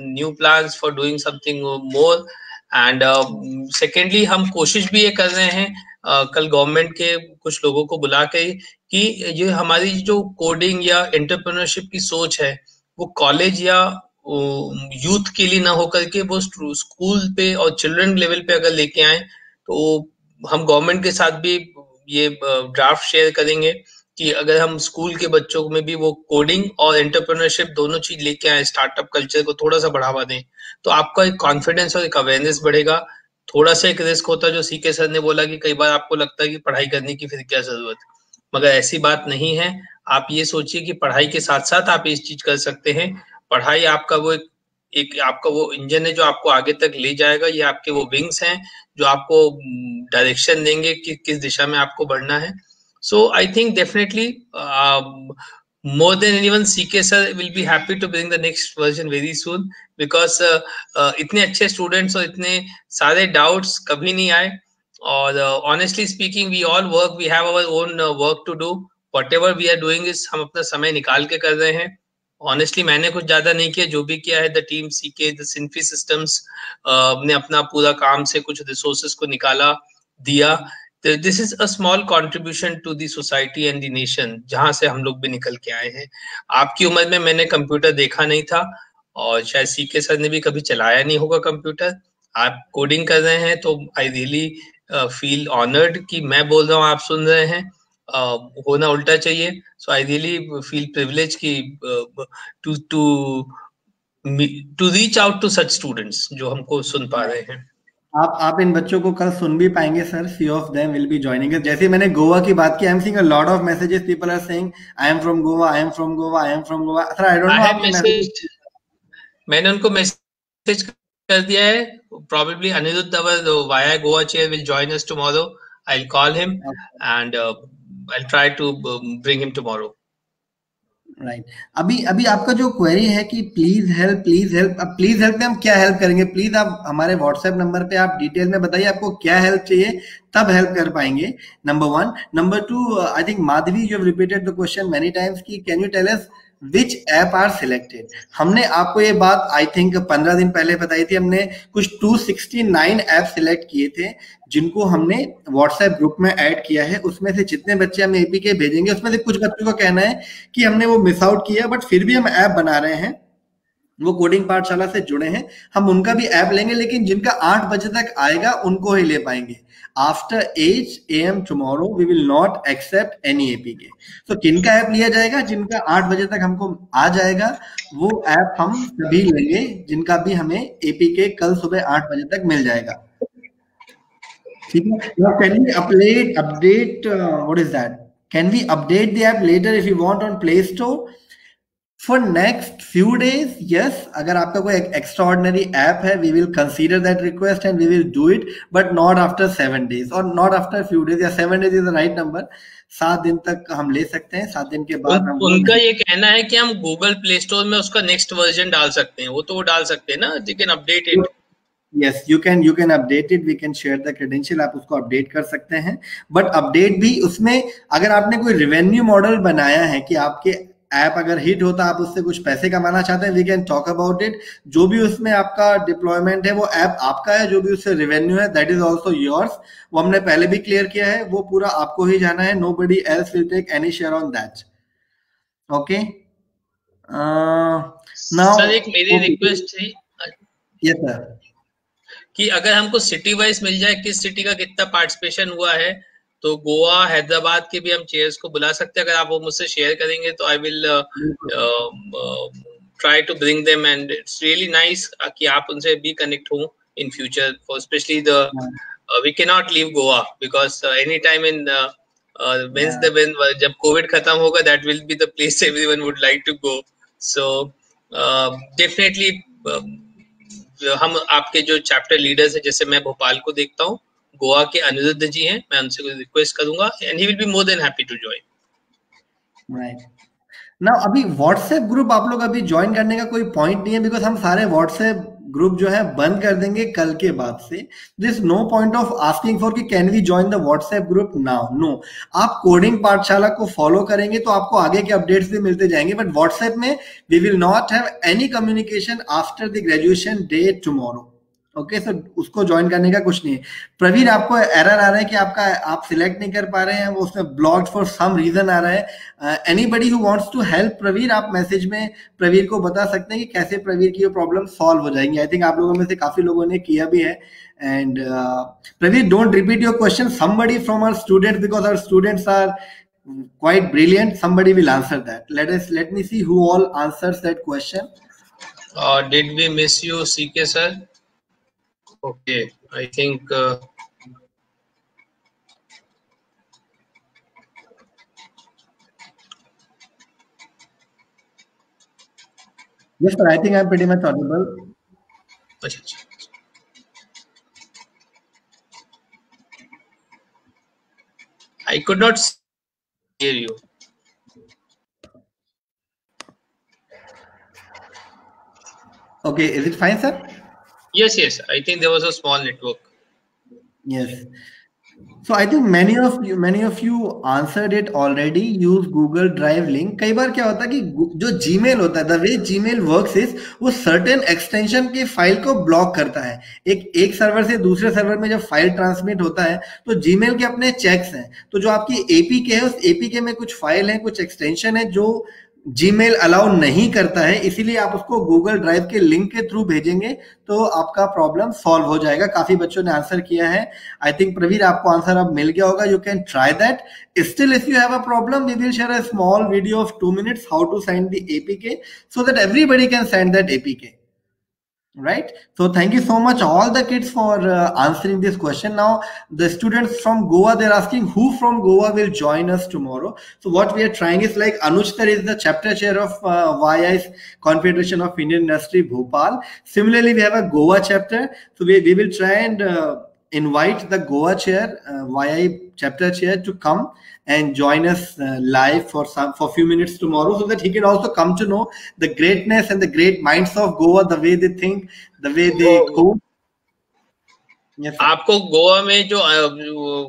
new plans for doing something more. And secondly, हम कोशिश भी ये कर रहे हैं कल गवर्नमेंट के कुछ लोगों को बुला के कि ये हमारी जो कोडिंग या एंटरप्रेन्योरशिप की सोच है वो कॉलेज या यूथ के लिए ना होकर के वो स्कूल पे और चिल्ड्रन लेवल पे अगर लेके आए, तो हम गवर्नमेंट के साथ भी ये ड्राफ्ट शेयर करेंगे कि अगर हम स्कूल के बच्चों में भी वो कोडिंग और एंटरप्रेन्योरशिप दोनों चीज लेके आए, स्टार्टअप कल्चर को थोड़ा सा बढ़ावा दें, तो आपका एक कॉन्फिडेंस और एक अवेयरनेस बढ़ेगा। थोड़ा सा एक रिस्क होता है, जो CK सर ने बोला कि कई बार आपको लगता है कि पढ़ाई करने की फिर क्या जरूरत, मगर ऐसी बात नहीं है। आप ये सोचिए कि पढ़ाई के साथ साथ आप इस चीज कर सकते हैं। पढ़ाई आपका वो एक आपका वो इंजन है जो आपको आगे तक ले जाएगा, ये आपके वो विंग्स हैं जो आपको डायरेक्शन देंगे कि किस दिशा में आपको बढ़ना है। So I think definitely more than anyone, CK sir will be happy to bring the next version very soon because इतने अच्छे students और इतने सारे doubts कभी नहीं आए। और honestly speaking, we all work, we have our own work to do. Whatever we are doing is हम अपना समय निकाल के कर रहे हैं। Honestly मैंने कुछ ज्यादा नहीं किया, जो भी किया है the team CK, the Synfi Systems ने अपना पूरा काम से कुछ resources को निकाला दिया। This is a small contribution to the society and the nation, जहां से हम लोग भी निकल के आए हैं। आपकी उम्र में मैंने कंप्यूटर देखा नहीं था और शायद CK सर ने भी कभी चलाया नहीं होगा कंप्यूटर। आप कोडिंग कर रहे हैं तो आई रियली फील ऑनर्ड कि मैं बोल रहा हूँ, आप सुन रहे हैं। होना उल्टा चाहिए. So I really feel privileged कि to reach out to such students जो हमको सुन पा रहे हैं. आप इन बच्चों को कल सुन भी पाएंगे sir. few of them will be joining us. जैसे मैंने गोवा की बात की, I am seeing a lot of messages, people are saying I am from Goa, I am from Goa, I am from Goa. Sir I don't I know have आपके messages. messaged, मैंने उनको message कर दिया है. Probably Anirudh, our via Goa chair, will join us tomorrow. I'll call him and I'll try to bring him tomorrow. Right. अभी अभी आपका जो क्वेरी है कि प्लीज हेल्प, प्लीज हेल्प. अब प्लीज हेल्प में हम क्या हेल्प करेंगे? प्लीज आप हमारे व्हाट्सएप नंबर पे आप डिटेल में बताइए आपको क्या हेल्प चाहिए, तब हेल्प कर पाएंगे. Number one. Number two, I think Madhavi, you have repeated the question many times कि can you tell us which app are selected. हमने आपको ये बात आई थिंक 15 दिन पहले बताई थी. हमने कुछ 269 ऐप सिलेक्ट किए थे जिनको हमने व्हाट्सएप ग्रुप में ऐड किया है. उसमें से जितने बच्चे हम एपीके भेजेंगे उसमें से कुछ बच्चों का कहना है कि हमने वो मिस आउट किया, बट फिर भी हम ऐप बना रहे हैं, वो कोडिंग पाठशाला से जुड़े हैं, हम उनका भी ऐप लेंगे, लेकिन जिनका 8 बजे तक आएगा उनको ही ले पाएंगे. After 8 AM tomorrow we will not accept any APK. तो किनका ऐप लिया जाएगा? जिनका 8 बजे तक हमको आ जाएगा वो ऐप हम सभी लेंगे, जिनका भी हमें APK कल सुबह 8 बजे तक मिल जाएगा. ठीक है. Now can we update what is that? Can we update the app later if you want on Play Store? For next few days, yes. अगर आपका कोई extraordinary app है, we will consider that request and we will do it, but not after 7 days or not after few days. या 7 days is the right number. 7 दिन तक हम ले सकते हैं. 7 दिन के बाद हम उनका ये कहना है कि हम गूगल प्ले स्टोर में उसका नेक्स्ट वर्जन डाल सकते हैं. वो तो वो डाल सकते हैं ना. You can update it. Yes, you can update it. We can share the credential. आप उसको अपडेट कर सकते हैं. बट अपडेट भी उसमें अगर आपने कोई रेवेन्यू मॉडल बनाया है कि आपके ऐप अगर हिट होता, आप उससे कुछ पैसे कमाना चाहते हैं, we can talk about it. जो भी उसमें आपका डिप्लॉयमेंट है वो ऐप आपका है, जो भी उससे रेवेन्यू है दैट इज ऑल्सो योर्स. वो हमने पहले भी क्लियर किया है, वो पूरा आपको ही जाना है. Nobody else will take any share on that. Okay. Now sir एक मेरी रिक्वेस्ट थी. Yes sir. कि अगर हमको सिटी वाइज मिल जाए किस सिटी का कितना पार्टिसिपेशन हुआ है, तो गोवा हैदराबाद के भी हम चेयर्स को बुला सकते हैं. अगर आप वो मुझसे शेयर करेंगे तो I will try to bring them. And it's really nice कि आप उनसे भी कनेक्ट हो in future. For specially the we can not leave Goa because any time in जब कोविड खत्म होगा that will be the place everyone would like to go. So definitely हम आपके जो चैप्टर लीडर्स हैं, जैसे मैं भोपाल को देखता हूँ, गोवा के अनिरुद्ध जी हैं, मैं उनसे रिक्वेस्ट करूंगा and he will be more than happy to join. Right. Now अभी व्हाट्सएप ग्रुप आप लोग अभी ज्वाइन करने का कोई पॉइंट नहीं है, बिकॉज हम सारे व्हाट्सएप ग्रुप जो है बंद कर देंगे कल के बाद से. There is no point of asking for कि can we join the WhatsApp group now. No. आप कोडिंग पाठशाला को फॉलो करेंगे तो आपको आगे के अपडेट्स भी मिलते जाएंगे, बट व्हाट्सएप में we will not have any communication after the graduation day tomorrow. Okay. So उसको ज्वाइन करने का कुछ नहीं है. प्रवीर, आपको एरर आ रहा है कि आपका आप सिलेक्ट नहीं कर पा रहे हैं, वो उसमें ब्लॉक्ड फॉर सम रीजन आ रहा है. Anybody who wants to help Praveer, आप मैसेज में प्रवीर को बता सकते हैं कि कैसे प्रवीर की ये प्रॉब्लम सॉल्व हो जाएंगी. आई थिंक आप लोगों में से काफी लोगों ने किया भी है. And Praveer, don't repeat your question. Somebody from our students, because our students are quite brilliant, somebody will answer that. Let me see who all answers that question. Did we miss you, CK sir? Okay, I think yes sir, I think I'm pretty much audible. I could not hear you. Okay, is it fine sir? Yes, I think there was a small network. Yes. So I think many of you answered it already. Use Google Drive link. कई बार क्या होता है कि जो Gmail होता है, the way Gmail works is वो certain extension के फाइल को ब्लॉक करता है. एक सर्वर से दूसरे सर्वर में जब फाइल ट्रांसमिट होता है तो Gmail के अपने चेक्स हैं. तो जो आपकी APK है, उस APK में कुछ फाइल है, कुछ एक्सटेंशन है जो जीमेल अलाउ नहीं करता है, इसीलिए आप उसको गूगल ड्राइव के लिंक के थ्रू भेजेंगे तो आपका प्रॉब्लम सॉल्व हो जाएगा। काफी बच्चों ने आंसर किया है। आई थिंक प्रवीर आपको आंसर अब मिल गया होगा। You can try that. Still if you have a problem, we will share a small video of 2 minutes how to send the APK so that everybody can send that APK. Right. So thank you so much all the kids for answering this question. Now the students from Goa, they're asking who from Goa will join us tomorrow. So what we are trying is, like, Anuj sir is the chapter chair of YI's Confederation of Indian Industry Bhopal. Similarly, we have a Goa chapter. So we will try and invite the Goa chair, YI chapter chair, to come and join us live for few minutes tomorrow, so that he can also come to know the greatness and the great minds of Goa, the way they think, the way they code. Yes, आपको गोवा में जो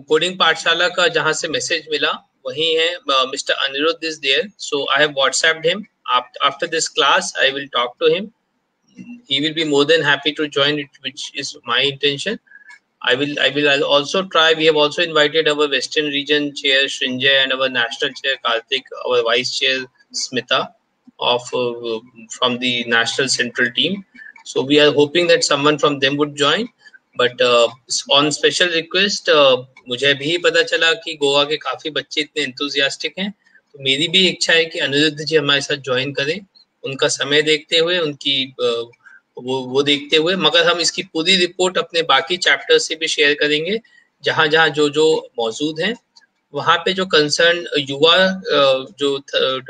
coding पाठशाला का जहां से message मिला वही है, mister Aniruddh is there, so I have WhatsApped him. After this class I will talk to him. He will be more than happy to join it, which is my intention. I'll also try. We have also invited our Western Region Chair Srinjay and our National Chair Karthik, our Vice Chair Smita of from the National Central Team. So we are hoping that someone from them would join. But on special request, मुझे भी पता चला कि गोवा के काफी बच्चे इतने enthusiastic हैं, तो मेरी भी इच्छा है कि अनिरुद्ध जी हमारे साथ ज्वाइन करें, उनका समय देखते हुए, उनकी वो देखते हुए. मगर हम इसकी पूरी रिपोर्ट अपने बाकी चैप्टर से भी शेयर करेंगे, जहां जहां जो मौजूद हैं वहां पे जो कंसर्न युवा, जो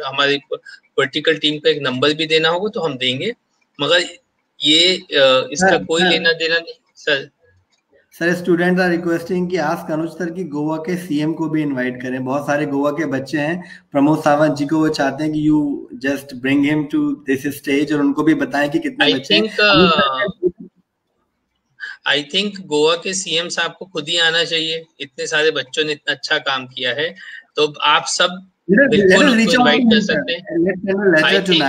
हमारी वर्टिकल टीम का एक नंबर भी देना होगा तो हम देंगे. मगर ये इसका कोई लेना देना नहीं sir. Sir student are requesting कि आस्क अनुज सर की गोवा के सीएम को भी इनवाइट करें. बहुत सारे गोवा के बच्चे हैं, प्रमोद सावंत जी को वो चाहते हैं कि you just bring him to this stage और उनको भी बताएं कि कितने बच्चे हैं. आई थिंक गोवा के सीएम साहब को खुद ही आना चाहिए. इतने सारे बच्चों ने इतना अच्छा काम किया है, तो आप सब बिल्कुल उनको इनवाइट कर सकते हैं. I think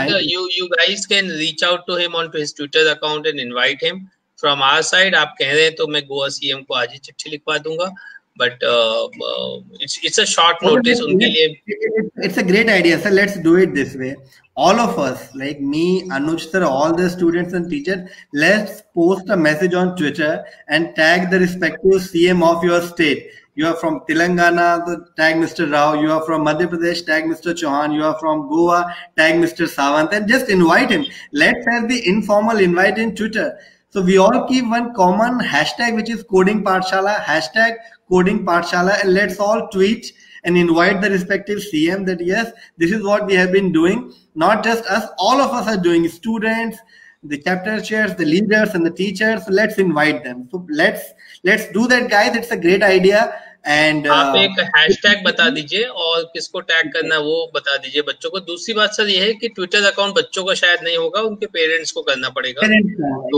you guys can reach out to him onto his Twitter account and invite him. From our side, आप कह रहे हैं तो मैं गोवा सीएम को आज ही चिट्ठी लिखवा दूंगा. But it's a short notice उनके लिए. It's a great idea, sir. Let's do it this way. All of us, like me, Anuj sir, all the students and teachers, let's post a message on Twitter and tag the respective CM of your state. You are from Telangana, so tag Mr. Rao. You are from Madhya Pradesh, tag Mr. Chauhan. You are from Goa, tag Mr. Sawant, and just invite him. Let's have the informal invite in Twitter. So we all keep one common hashtag, which is Coding Pathshala, hashtag Coding Pathshala, and let's all tweet and invite the respective CM that yes, this is what we have been doing. Not just us, all of us are doing. Students, the chapter chairs, the leaders, and the teachers. So let's invite them. So let's do that, guys. It's a great idea. And आप एक hashtag बता दीजिए और किसको tag करना वो बता दीजिए बच्चों को. दूसरी बात सर ये है कि ट्विटर अकाउंट बच्चों का शायद नहीं होगा, उनके पेरेंट्स को करना पड़ेगा.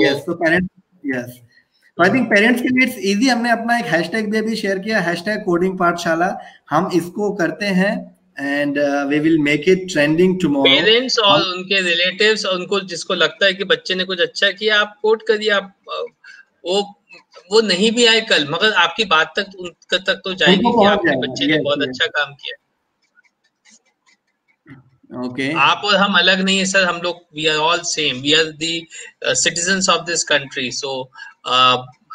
Yes. तो आई थिंक पेरेंट्स के लिए इट्स इजी. हमने अपना एक हैशटैग भी अभी शेयर किया, हैशटैग कोडिंग पाठशाला. हम इसको करते हैं and we will make it trending tomorrow. Parents और उनके रिलेटिव्स, उनको जिसको लगता है कि बच्चे ने कुछ अच्छा किया, आप कोट करिए. आप वो नहीं भी आए कल, मगर आपकी बात तक तो जाएगी कि आपके बच्चे ने बहुत अच्छा काम किया. Okay. आप और हम अलग नहीं है सर, हम लोग we are all same. We are the citizens of this country. So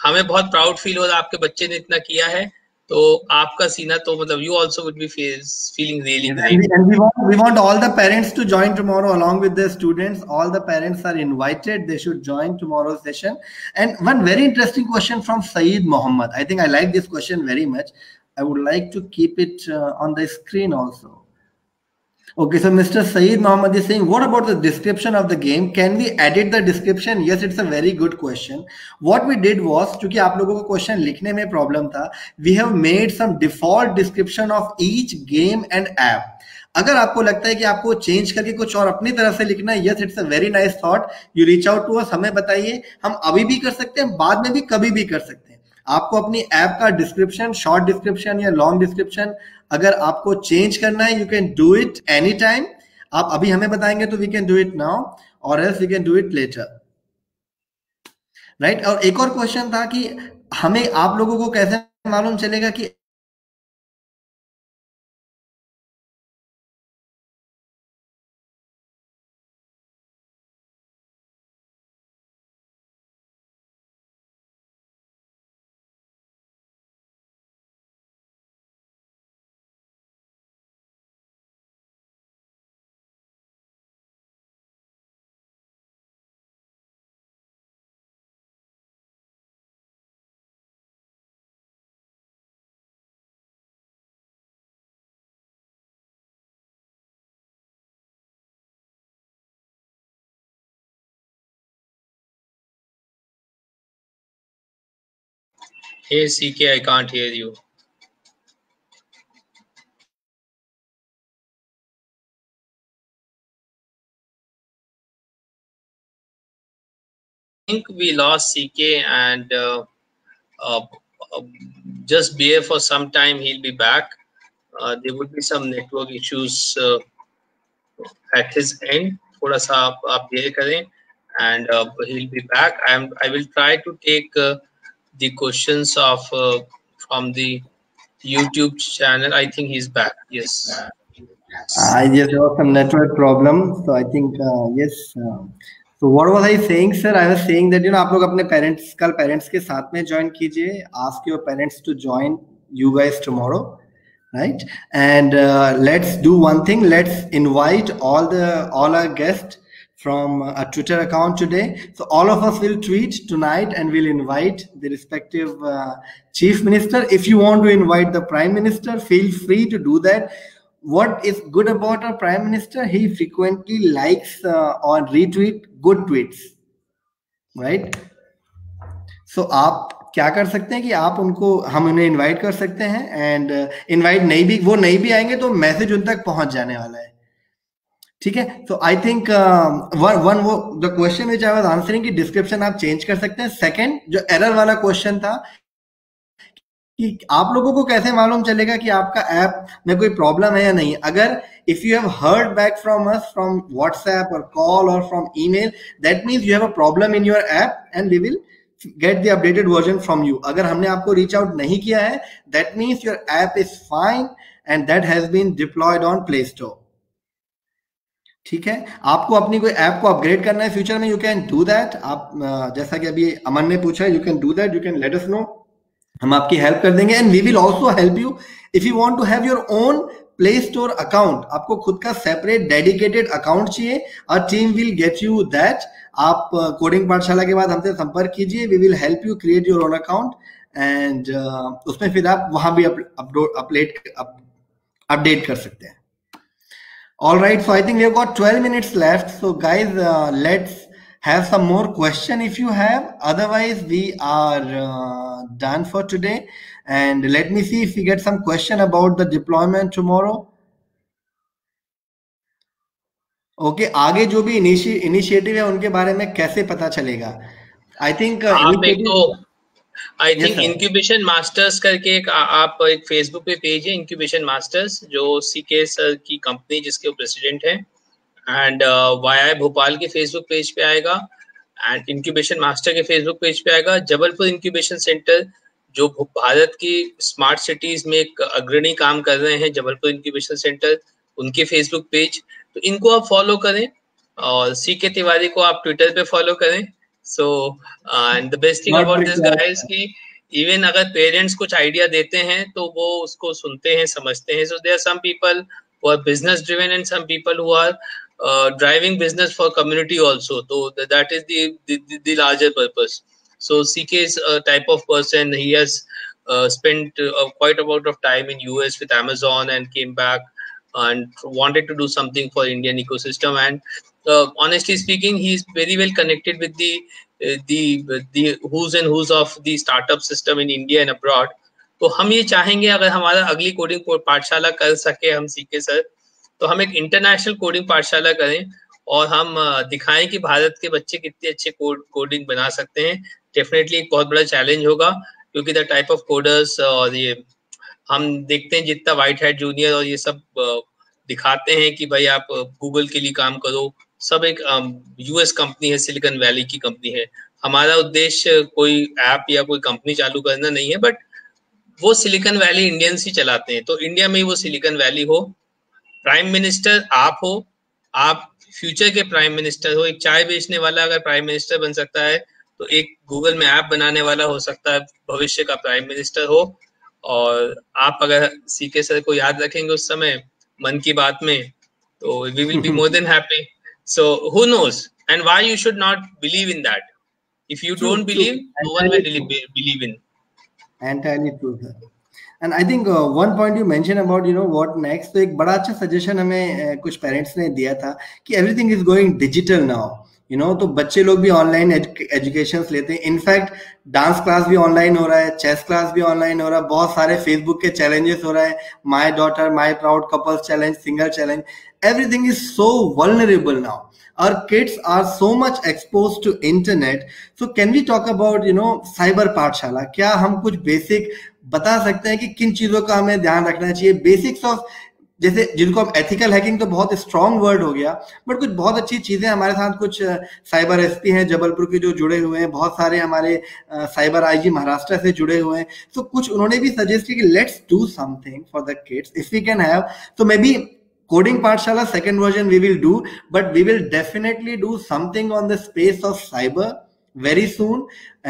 हमें बहुत प्राउड फील हो रहा है, आपके बच्चे ने इतना किया है तो आपका सीना तो मतलब you also would be feeling really great. And we want all the parents to join tomorrow along with their students. All the parents are invited. They should join tomorrow's session. And one very interesting question from Saeed Mohammed. I think I like this question very much. I would like to keep it on the screen also. Okay, so Mr. Saeed Mohammed is saying, what about the description of the game? Can we edit the description? Yes, it's a very good question. What we did was, क्योंकि आप लोगों को question लिखने में problem था, we have made some default description of each game and app. अगर आपको लगता है कि आपको चेंज करके कुछ और अपनी तरफ से लिखना है, yes, it's a very nice thought. You reach out to us, हमें बताइए. हम अभी भी कर सकते हैं, बाद में भी कभी भी कर सकते हैं. आपको अपनी ऐप का डिस्क्रिप्शन, शॉर्ट डिस्क्रिप्शन या लॉन्ग डिस्क्रिप्शन अगर आपको चेंज करना है, you can do it any time. आप अभी हमें बताएंगे तो we can do it now और else we can do it later. Right. और एक और क्वेश्चन था कि हमें आप लोगों को कैसे मालूम चलेगा कि Hey CK, I can't hear you. I think we lost CK, and uh, uh, just bear for some time. He'll be back. There would be some network issues at his end. थोड़ा सा आप bear करें, and he'll be back. I will try to take the questions of from the YouTube channel. I think he's back. Yes. I just there was some network problem, so I think yes. So what was I saying, sir? I was saying that आप लोग अपने parents के साथ में join कीजिए. Ask your parents to join you guys tomorrow, right? And let's do one thing. Let's invite all our guests from a Twitter account today. So all of us will tweet tonight and we'll invite the respective chief minister. If you want to invite the prime minister, feel free to do that. What is good about our prime minister? He frequently likes or retweet good tweets, right? So आप क्या कर सकते हैं कि आप उनको हम उन्हें इनवाइट कर सकते हैं एंड इनवाइट नहीं भी आएंगे तो मैसेज उन तक पहुंच जाने वाला है, ठीक है? तो आई थिंक वो the question which I was answering की डिस्क्रिप्शन आप चेंज कर सकते हैं. सेकंड जो एरर वाला क्वेश्चन था कि आप लोगों को कैसे मालूम चलेगा कि आपका ऐप में कोई प्रॉब्लम है या नहीं. अगर if you have heard back from us from WhatsApp or call or from email, that means you have a problem in your app and we will get the updated version from you. अगर हमने आपको reach out नहीं किया है, that means your app is fine and that has been deployed on Play Store. ठीक है? आपको अपनी कोई ऐप को अपग्रेड करना है फ्यूचर में, you can do that. आप जैसा कि अभी अमन ने पूछा, you can do that. You can let us know. हम आपकी हेल्प कर देंगे and we will also help you if you want to have your own play store account. आपको खुद का सेपरेट डेडिकेटेड अकाउंट चाहिए, our team will get you that. आप coding पाठशाला के बाद हमसे संपर्क कीजिए. We will help you create your own account and उसमें फिर आप वहां भी अपडेट कर सकते हैं. All right, so I think we have got 12 minutes left. So guys, let's have some more question if you have. Otherwise, we are done for today. And let me see if we get some question about the deployment tomorrow. Okay, आगे जो भी initiative है उनके बारे में कैसे पता चलेगा? I think आप एक तो आई थिंक इंक्यूबेशन मास्टर्स करके आप एक फेसबुक पे पेज है इंक्यूबेशन मास्टर्स, जो सीके सर की कंपनी जिसके वो प्रेसिडेंट है, एंड वाई भोपाल के फेसबुक पेज पे आएगा एंड इंक्यूबेशन मास्टर के फेसबुक पेज पे आएगा. जबलपुर इंक्यूबेशन सेंटर जो भारत की स्मार्ट सिटीज में एक अग्रणी काम कर रहे हैं, जबलपुर इंक्यूबेशन सेंटर, उनके फेसबुक पेज, तो इनको आप फॉलो करें. और सीके तिवारी को आप ट्विटर पे फॉलो करें. So and the best thing about this guy is कि even अगर पेरेंट्स कुछ आइडिया देते हैं तो वो उसको सुनते हैं, समझते हैं. So there are some people who are business driven and some people who are driving business for community also. So that is the larger purpose. So CK is a type of person. He has spent quite a lot of time in US with Amazon and came back and wanted to do something for Indian ecosystem. And honestly speaking, he's very well connected with the who's and who's of the startup system in India and abroad. तो हम ये चाहेंगे अगर हमारा अगली coding पाठशाला कर सके हम सीके सर, तो हम एक इंटरनेशनल कोडिंग पाठशाला करें और हम दिखाएं कि भारत के बच्चे कितने अच्छे कोडिंग बना सकते हैं. डेफिनेटली एक बहुत बड़ा चैलेंज होगा क्योंकि द टाइप ऑफ कोडर्स और ये हम देखते हैं जितना व्हाइट हैट जूनियर और ये सब दिखाते हैं कि भाई आप गूगल के लिए काम करो, सब एक यूएस कंपनी है, सिलिकॉन वैली की कंपनी है. हमारा उद्देश्य कोई ऐप या कोई कंपनी चालू करना नहीं है, बट वो सिलिकॉन वैली इंडियंस ही चलाते हैं. तो इंडिया में ही वो सिलिकॉन वैली हो, प्राइम मिनिस्टर आप हो, आप फ्यूचर के प्राइम मिनिस्टर हो. एक चाय बेचने वाला अगर प्राइम मिनिस्टर बन सकता है तो एक गूगल में ऐप बनाने वाला हो सकता है भविष्य का प्राइम मिनिस्टर हो. और आप अगर सीके सर को याद रखेंगे उस समय मन की बात में, तो we will be more than happy. So who knows, and why you should not believe in that? If you don't believe, no one will believe in. Entirely true, sir. And I think one point you mentioned about what next. तो एक बड़ा अच्छा suggestion हमें कुछ parents ने दिया था कि everything is going digital now. तो बच्चे लोग भी ऑनलाइन एजुकेशन लेते हैं. इनफैक्ट डांस क्लास भी ऑनलाइन हो रहा है, चेस क्लास भी ऑनलाइन हो रहा है, बहुत सारे फेसबुक के चैलेंजेस हो रहा है, my daughter my proud couples challenge, single challenge. Everything is so vulnerable now. Our kids are so much exposed to internet. So can we talk about cyber पाठशाला? क्या हम कुछ बेसिक बता सकते हैं कि किन चीजों का हमें ध्यान रखना चाहिए? बेसिक्स ऑफ, जैसे जिनको अब एथिकल हैकिंग तो बहुत स्ट्रॉन्ग वर्ड हो गया, बट कुछ बहुत अच्छी चीजें हमारे साथ, कुछ साइबर एसपी हैं जबलपुर के जो जुड़े हुए हैं, बहुत सारे हमारे साइबर आईजी महाराष्ट्र से जुड़े हुए हैं. तो कुछ उन्होंने भी सजेस्ट किया कि let's do something for the kids if we can have. तो maybe coding pathshala second version we will do, but we will definitely do something on the space of cyber very soon,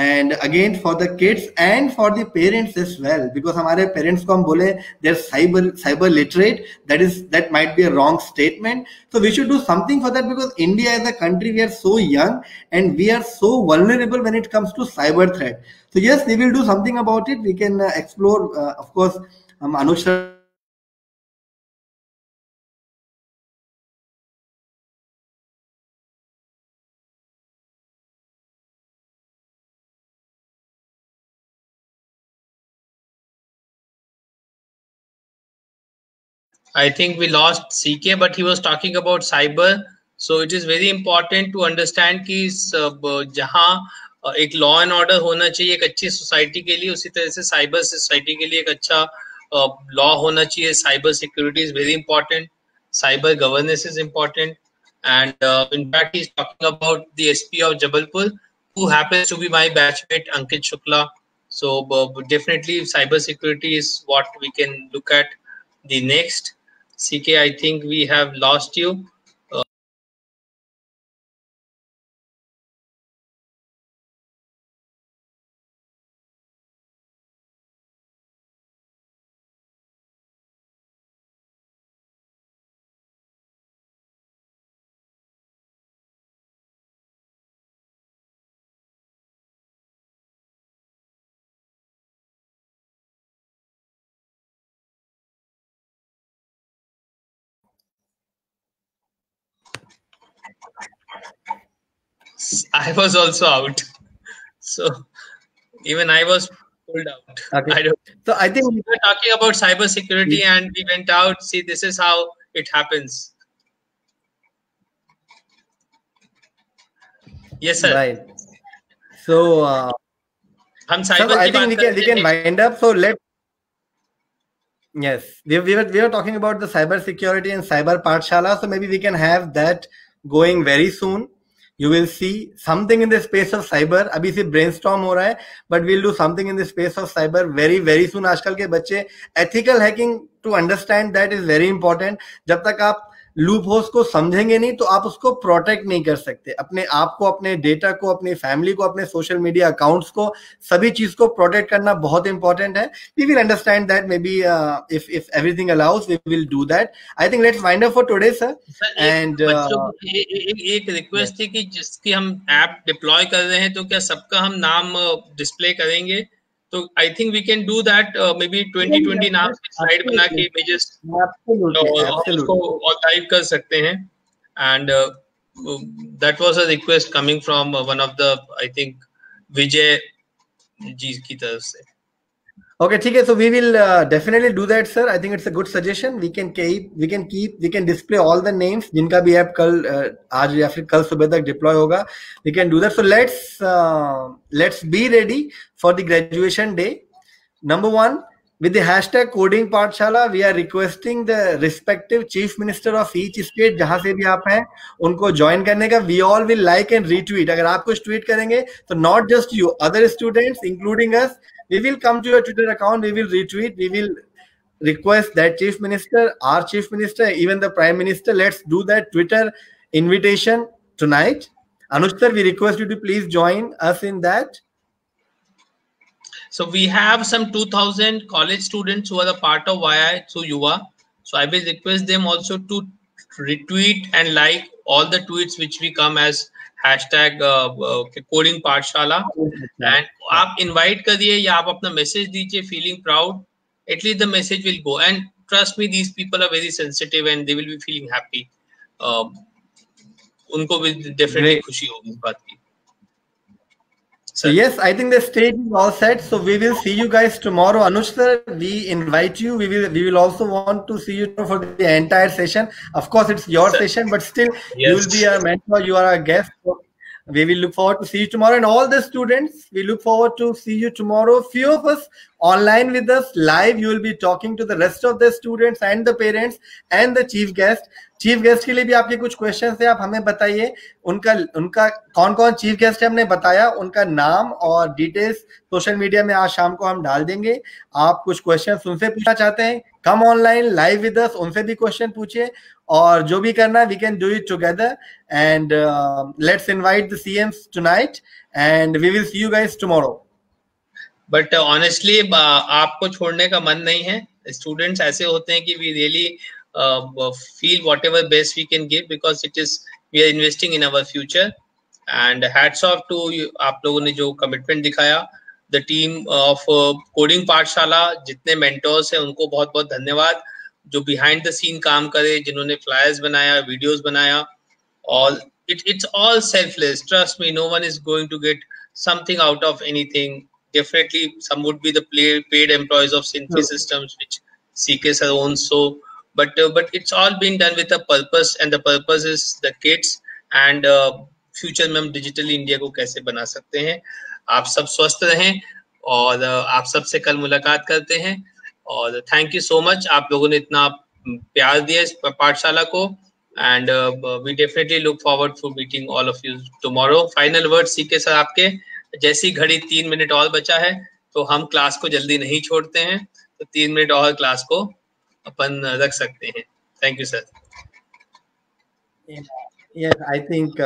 and again for the kids and for the parents as well, because हमारे parents को हम बोले they're cyber literate, that might be a wrong statement. So we should do something for that, because India as a country, we are so young and we are so vulnerable when it comes to cyber threat. So yes, we will do something about it. We can explore, of course, Anush I think we lost CK, but he was talking about cyber. So it is very important to understand कि जहाँ एक law and order होना चाहिए एक अच्छी society के लिए, उसी तरह से साइबर सोसाइटी के लिए एक अच्छा लॉ होना चाहिए. Cyber security is very important, cyber governance is important, and in fact he's talking about the SP of Jabalpur, who happens to be my batchmate Ankit Shukla. So definitely cyber security is what we can look at the next. CK, I think we have lost you. I was also out. So even I was pulled out. Okay. I don't. So I think we were talking about cyber security and we went out. See, this is how it happens. Yes, sir. Right. So I think we can wind up. So let's. Yes, we were talking about the cyber security and cyber pathshala. So maybe we can have that going very soon. You will see something in the space of cyber. अभी से brainstorm हो रहा है, but we'll do something in the space of cyber very soon. आजकल के बच्चे ethical hacking to understand that is very important. जब तक आप लूप होल्स को समझेंगे नहीं तो आप उसको प्रोटेक्ट नहीं कर सकते. अपने आप को, अपने डेटा को, अपनी फैमिली को, अपने सोशल मीडिया अकाउंट्स को, सभी चीज को प्रोटेक्ट करना बहुत इंपॉर्टेंट है. We will understand that. Maybe if everything allows we will do that. I think let's wind up for today sir. And एक रिक्वेस्ट थी कि जिसकी हम ऐप डिप्लॉय कर रहे हैं तो क्या सबका हम नाम डिस्प्ले करेंगे? तो I think we can do that. Maybe 2020 नाम की स्लाइड बना के इमेजेस उसको लाइव कर सकते हैं. And that was a request coming from one of the, I think, Vijay ji की तरफ से. Okay, ठीक है. So we will definitely do that, sir. I think it's a good suggestion. We can display all the names जिनका भी app कल आज या फिर कल सुबह तक deploy होगा. We can do that. So let's be ready for the graduation day. Number one, with the hashtag coding pathshala, we are requesting the respective chief minister of each state, जहां से भी आप हैं, उनको join करने का. We all will like and retweet. अगर आप कुछ tweet करेंगे तो not just you, other students including us, we will come to your Twitter account, we will retweet, we will request that chief minister, our chief minister, even the prime minister, let's do that Twitter invitation tonight. Anush sir, we request you to please join us in that. So we have some 2000 college students who are a part of YI through Yuva. So I will request them also to retweet and like all the tweets which we come as hashtag coding pathshala. And आप invite करिए या आप अपना message दीजिए feeling proud. At least the message will go. And trust me, these people are very sensitive and they will be feeling happy. उनको भी definitely खुशी होगी इस बात की। So yes, I think the stage is all set. So we will see you guys tomorrow. Anuj sir, we invite you. We will also want to see you for the entire session. Of course, it's your session, but still, you will be our mentor. You are our guest. So we will look forward to see you tomorrow. And all the students, we look forward to see you tomorrow. Few of us online with us live. You will be talking to the rest of the students and the parents and the chief guest. Chief guest के लिए भी आपके कुछ questions है, आप हमें बताइए। उनका कौन कौन चीफ गेस्ट है हमने बताया, उनका नाम और डिटेल्स सोशल मीडिया में आज शाम को हम डाल देंगे। आप कुछ क्वेश्चंस उनसे पूछना चाहते हैं, come online live with us, उनसे भी क्वेश्चन पूछिए, और जो भी करना है we can do it together. And let's invite the CMs tonight and we will see you guys tomorrow. But honestly आपको छोड़ने का मन नहीं है। स्टूडेंट्स ऐसे होते हैं कि we really feel whatever best we can give because we are investing in our future, and hats off to you, आप लोगों ने जो commitment दिखाया, the team of coding पाठशाला, जितने mentors हैं उनको बहुत बहुत धन्यवाद, जो behind the scene काम करे, जिन्होंने flyers बनाया, videos बनाया, all it's all selfless. Trust me, no one is going to get something out of anything. Definitely some would be the paid employees of Synthi Systems, which CK sir owns. So but it's all been done with a purpose, and the purpose is the kids and future में हम digital India को कैसे बना सकते हैं। आप सब स्वस्थ रहें और आप सबसे कल मुलाकात करते हैं, और थैंक यू सो मच, आप लोगों ने इतना प्यार दिया इस पाठशाला को, and we definitely look forward for meeting all of you tomorrow. Final word CK sir आपके। जैसी घड़ी 3 मिनट और बचा है तो हम क्लास को जल्दी नहीं छोड़ते हैं, तो 3 मिनट और क्लास को अपन रख सकते हैं। Thank you sir. Yes, I think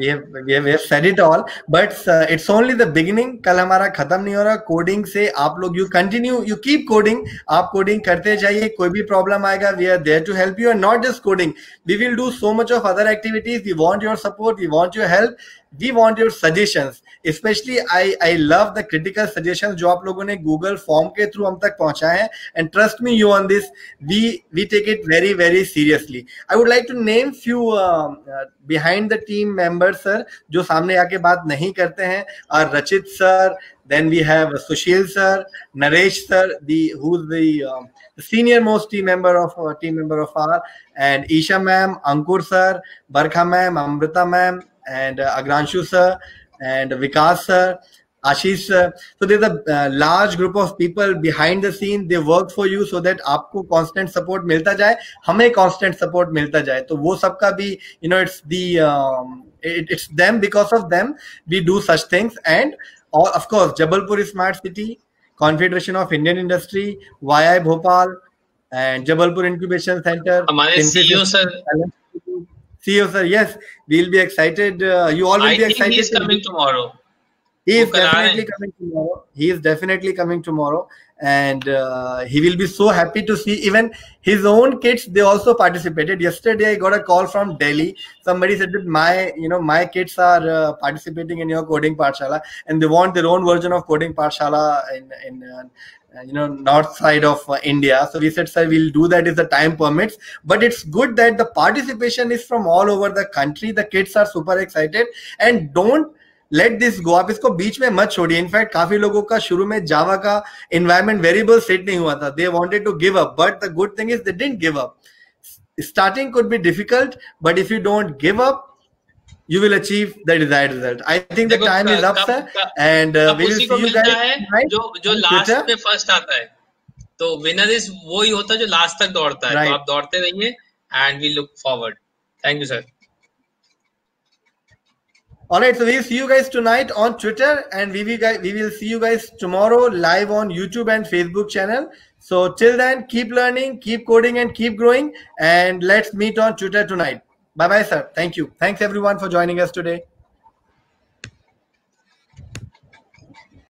we have said it all, but it's only the beginning. कल हमारा खत्म नहीं हो रहा कोडिंग से। आप लोग you continue, you keep coding. आप कोडिंग करते जाइए, कोई भी प्रॉब्लम आएगा we are there to help you, and not just coding. We will do so much of other activities. We want your support, we want your help, we want your suggestions. Especially I love the critical suggestions जो आप लोगों ने Google form के through हम तक पहुंचाए हैं, and trust me you on this, we take it very very seriously. I would like to name few behind the team members sir जो सामने आके बात नहीं करते हैं, are Rachit sir, then we have Sushil sir, Naresh sir, who's the senior most team member of our, and Isha ma'am, Ankur sir, Barkha ma'am, Amrita ma'am, and Agranshu sir, and Vikas sir, Ashish sir. So there's a large group of people behind the scene. They work for you so that आपको constant support मिलता जाए, हमें constant support मिलता जाए। तो वो सबका भी it's them, because of them we do such things. And of course Jabalpur Smart City, Confederation of Indian Industry, YI Bhopal, and Jabalpur Incubation Center. हमारे CEO sir. CEO sir, yes, we'll be excited. You all will be excited. I think he's coming tomorrow. He is definitely coming tomorrow. He is definitely coming tomorrow, and he will be so happy to see even his own kids. They also participated. Yesterday, I got a call from Delhi. Somebody said that my kids are participating in your coding Pathshala, and they want their own version of coding Pathshala in north side of India. So we said, sir, we'll do that if the time permits. But it's good that the participation is from all over the country. The kids are super excited, and don't let this go. आप इसको बीच में मत छोड़िए। In fact काफी लोगों का शुरू में जावा का एनवायरमेंट वेरिएबल सेट नहीं हुआ था। They wanted to give up, but the good thing is they didn't give up. Starting could be difficult, but if you don't give up, you will achieve the desired result. I think the time is up, sir, and we will see you guys tonight. जो last में first आता है, तो winner is वो ही होता है जो last तक दौड़ता है। तो आप दौड़ते रहिए, and we look forward. Thank you, sir. All right, so we will see you guys tonight on Twitter, and we will see you guys tomorrow live on YouTube and Facebook channel. So till then, keep learning, keep coding, and keep growing. And let's meet on Twitter tonight. Bye bye, sir. Thank you. Thanks everyone for joining us today.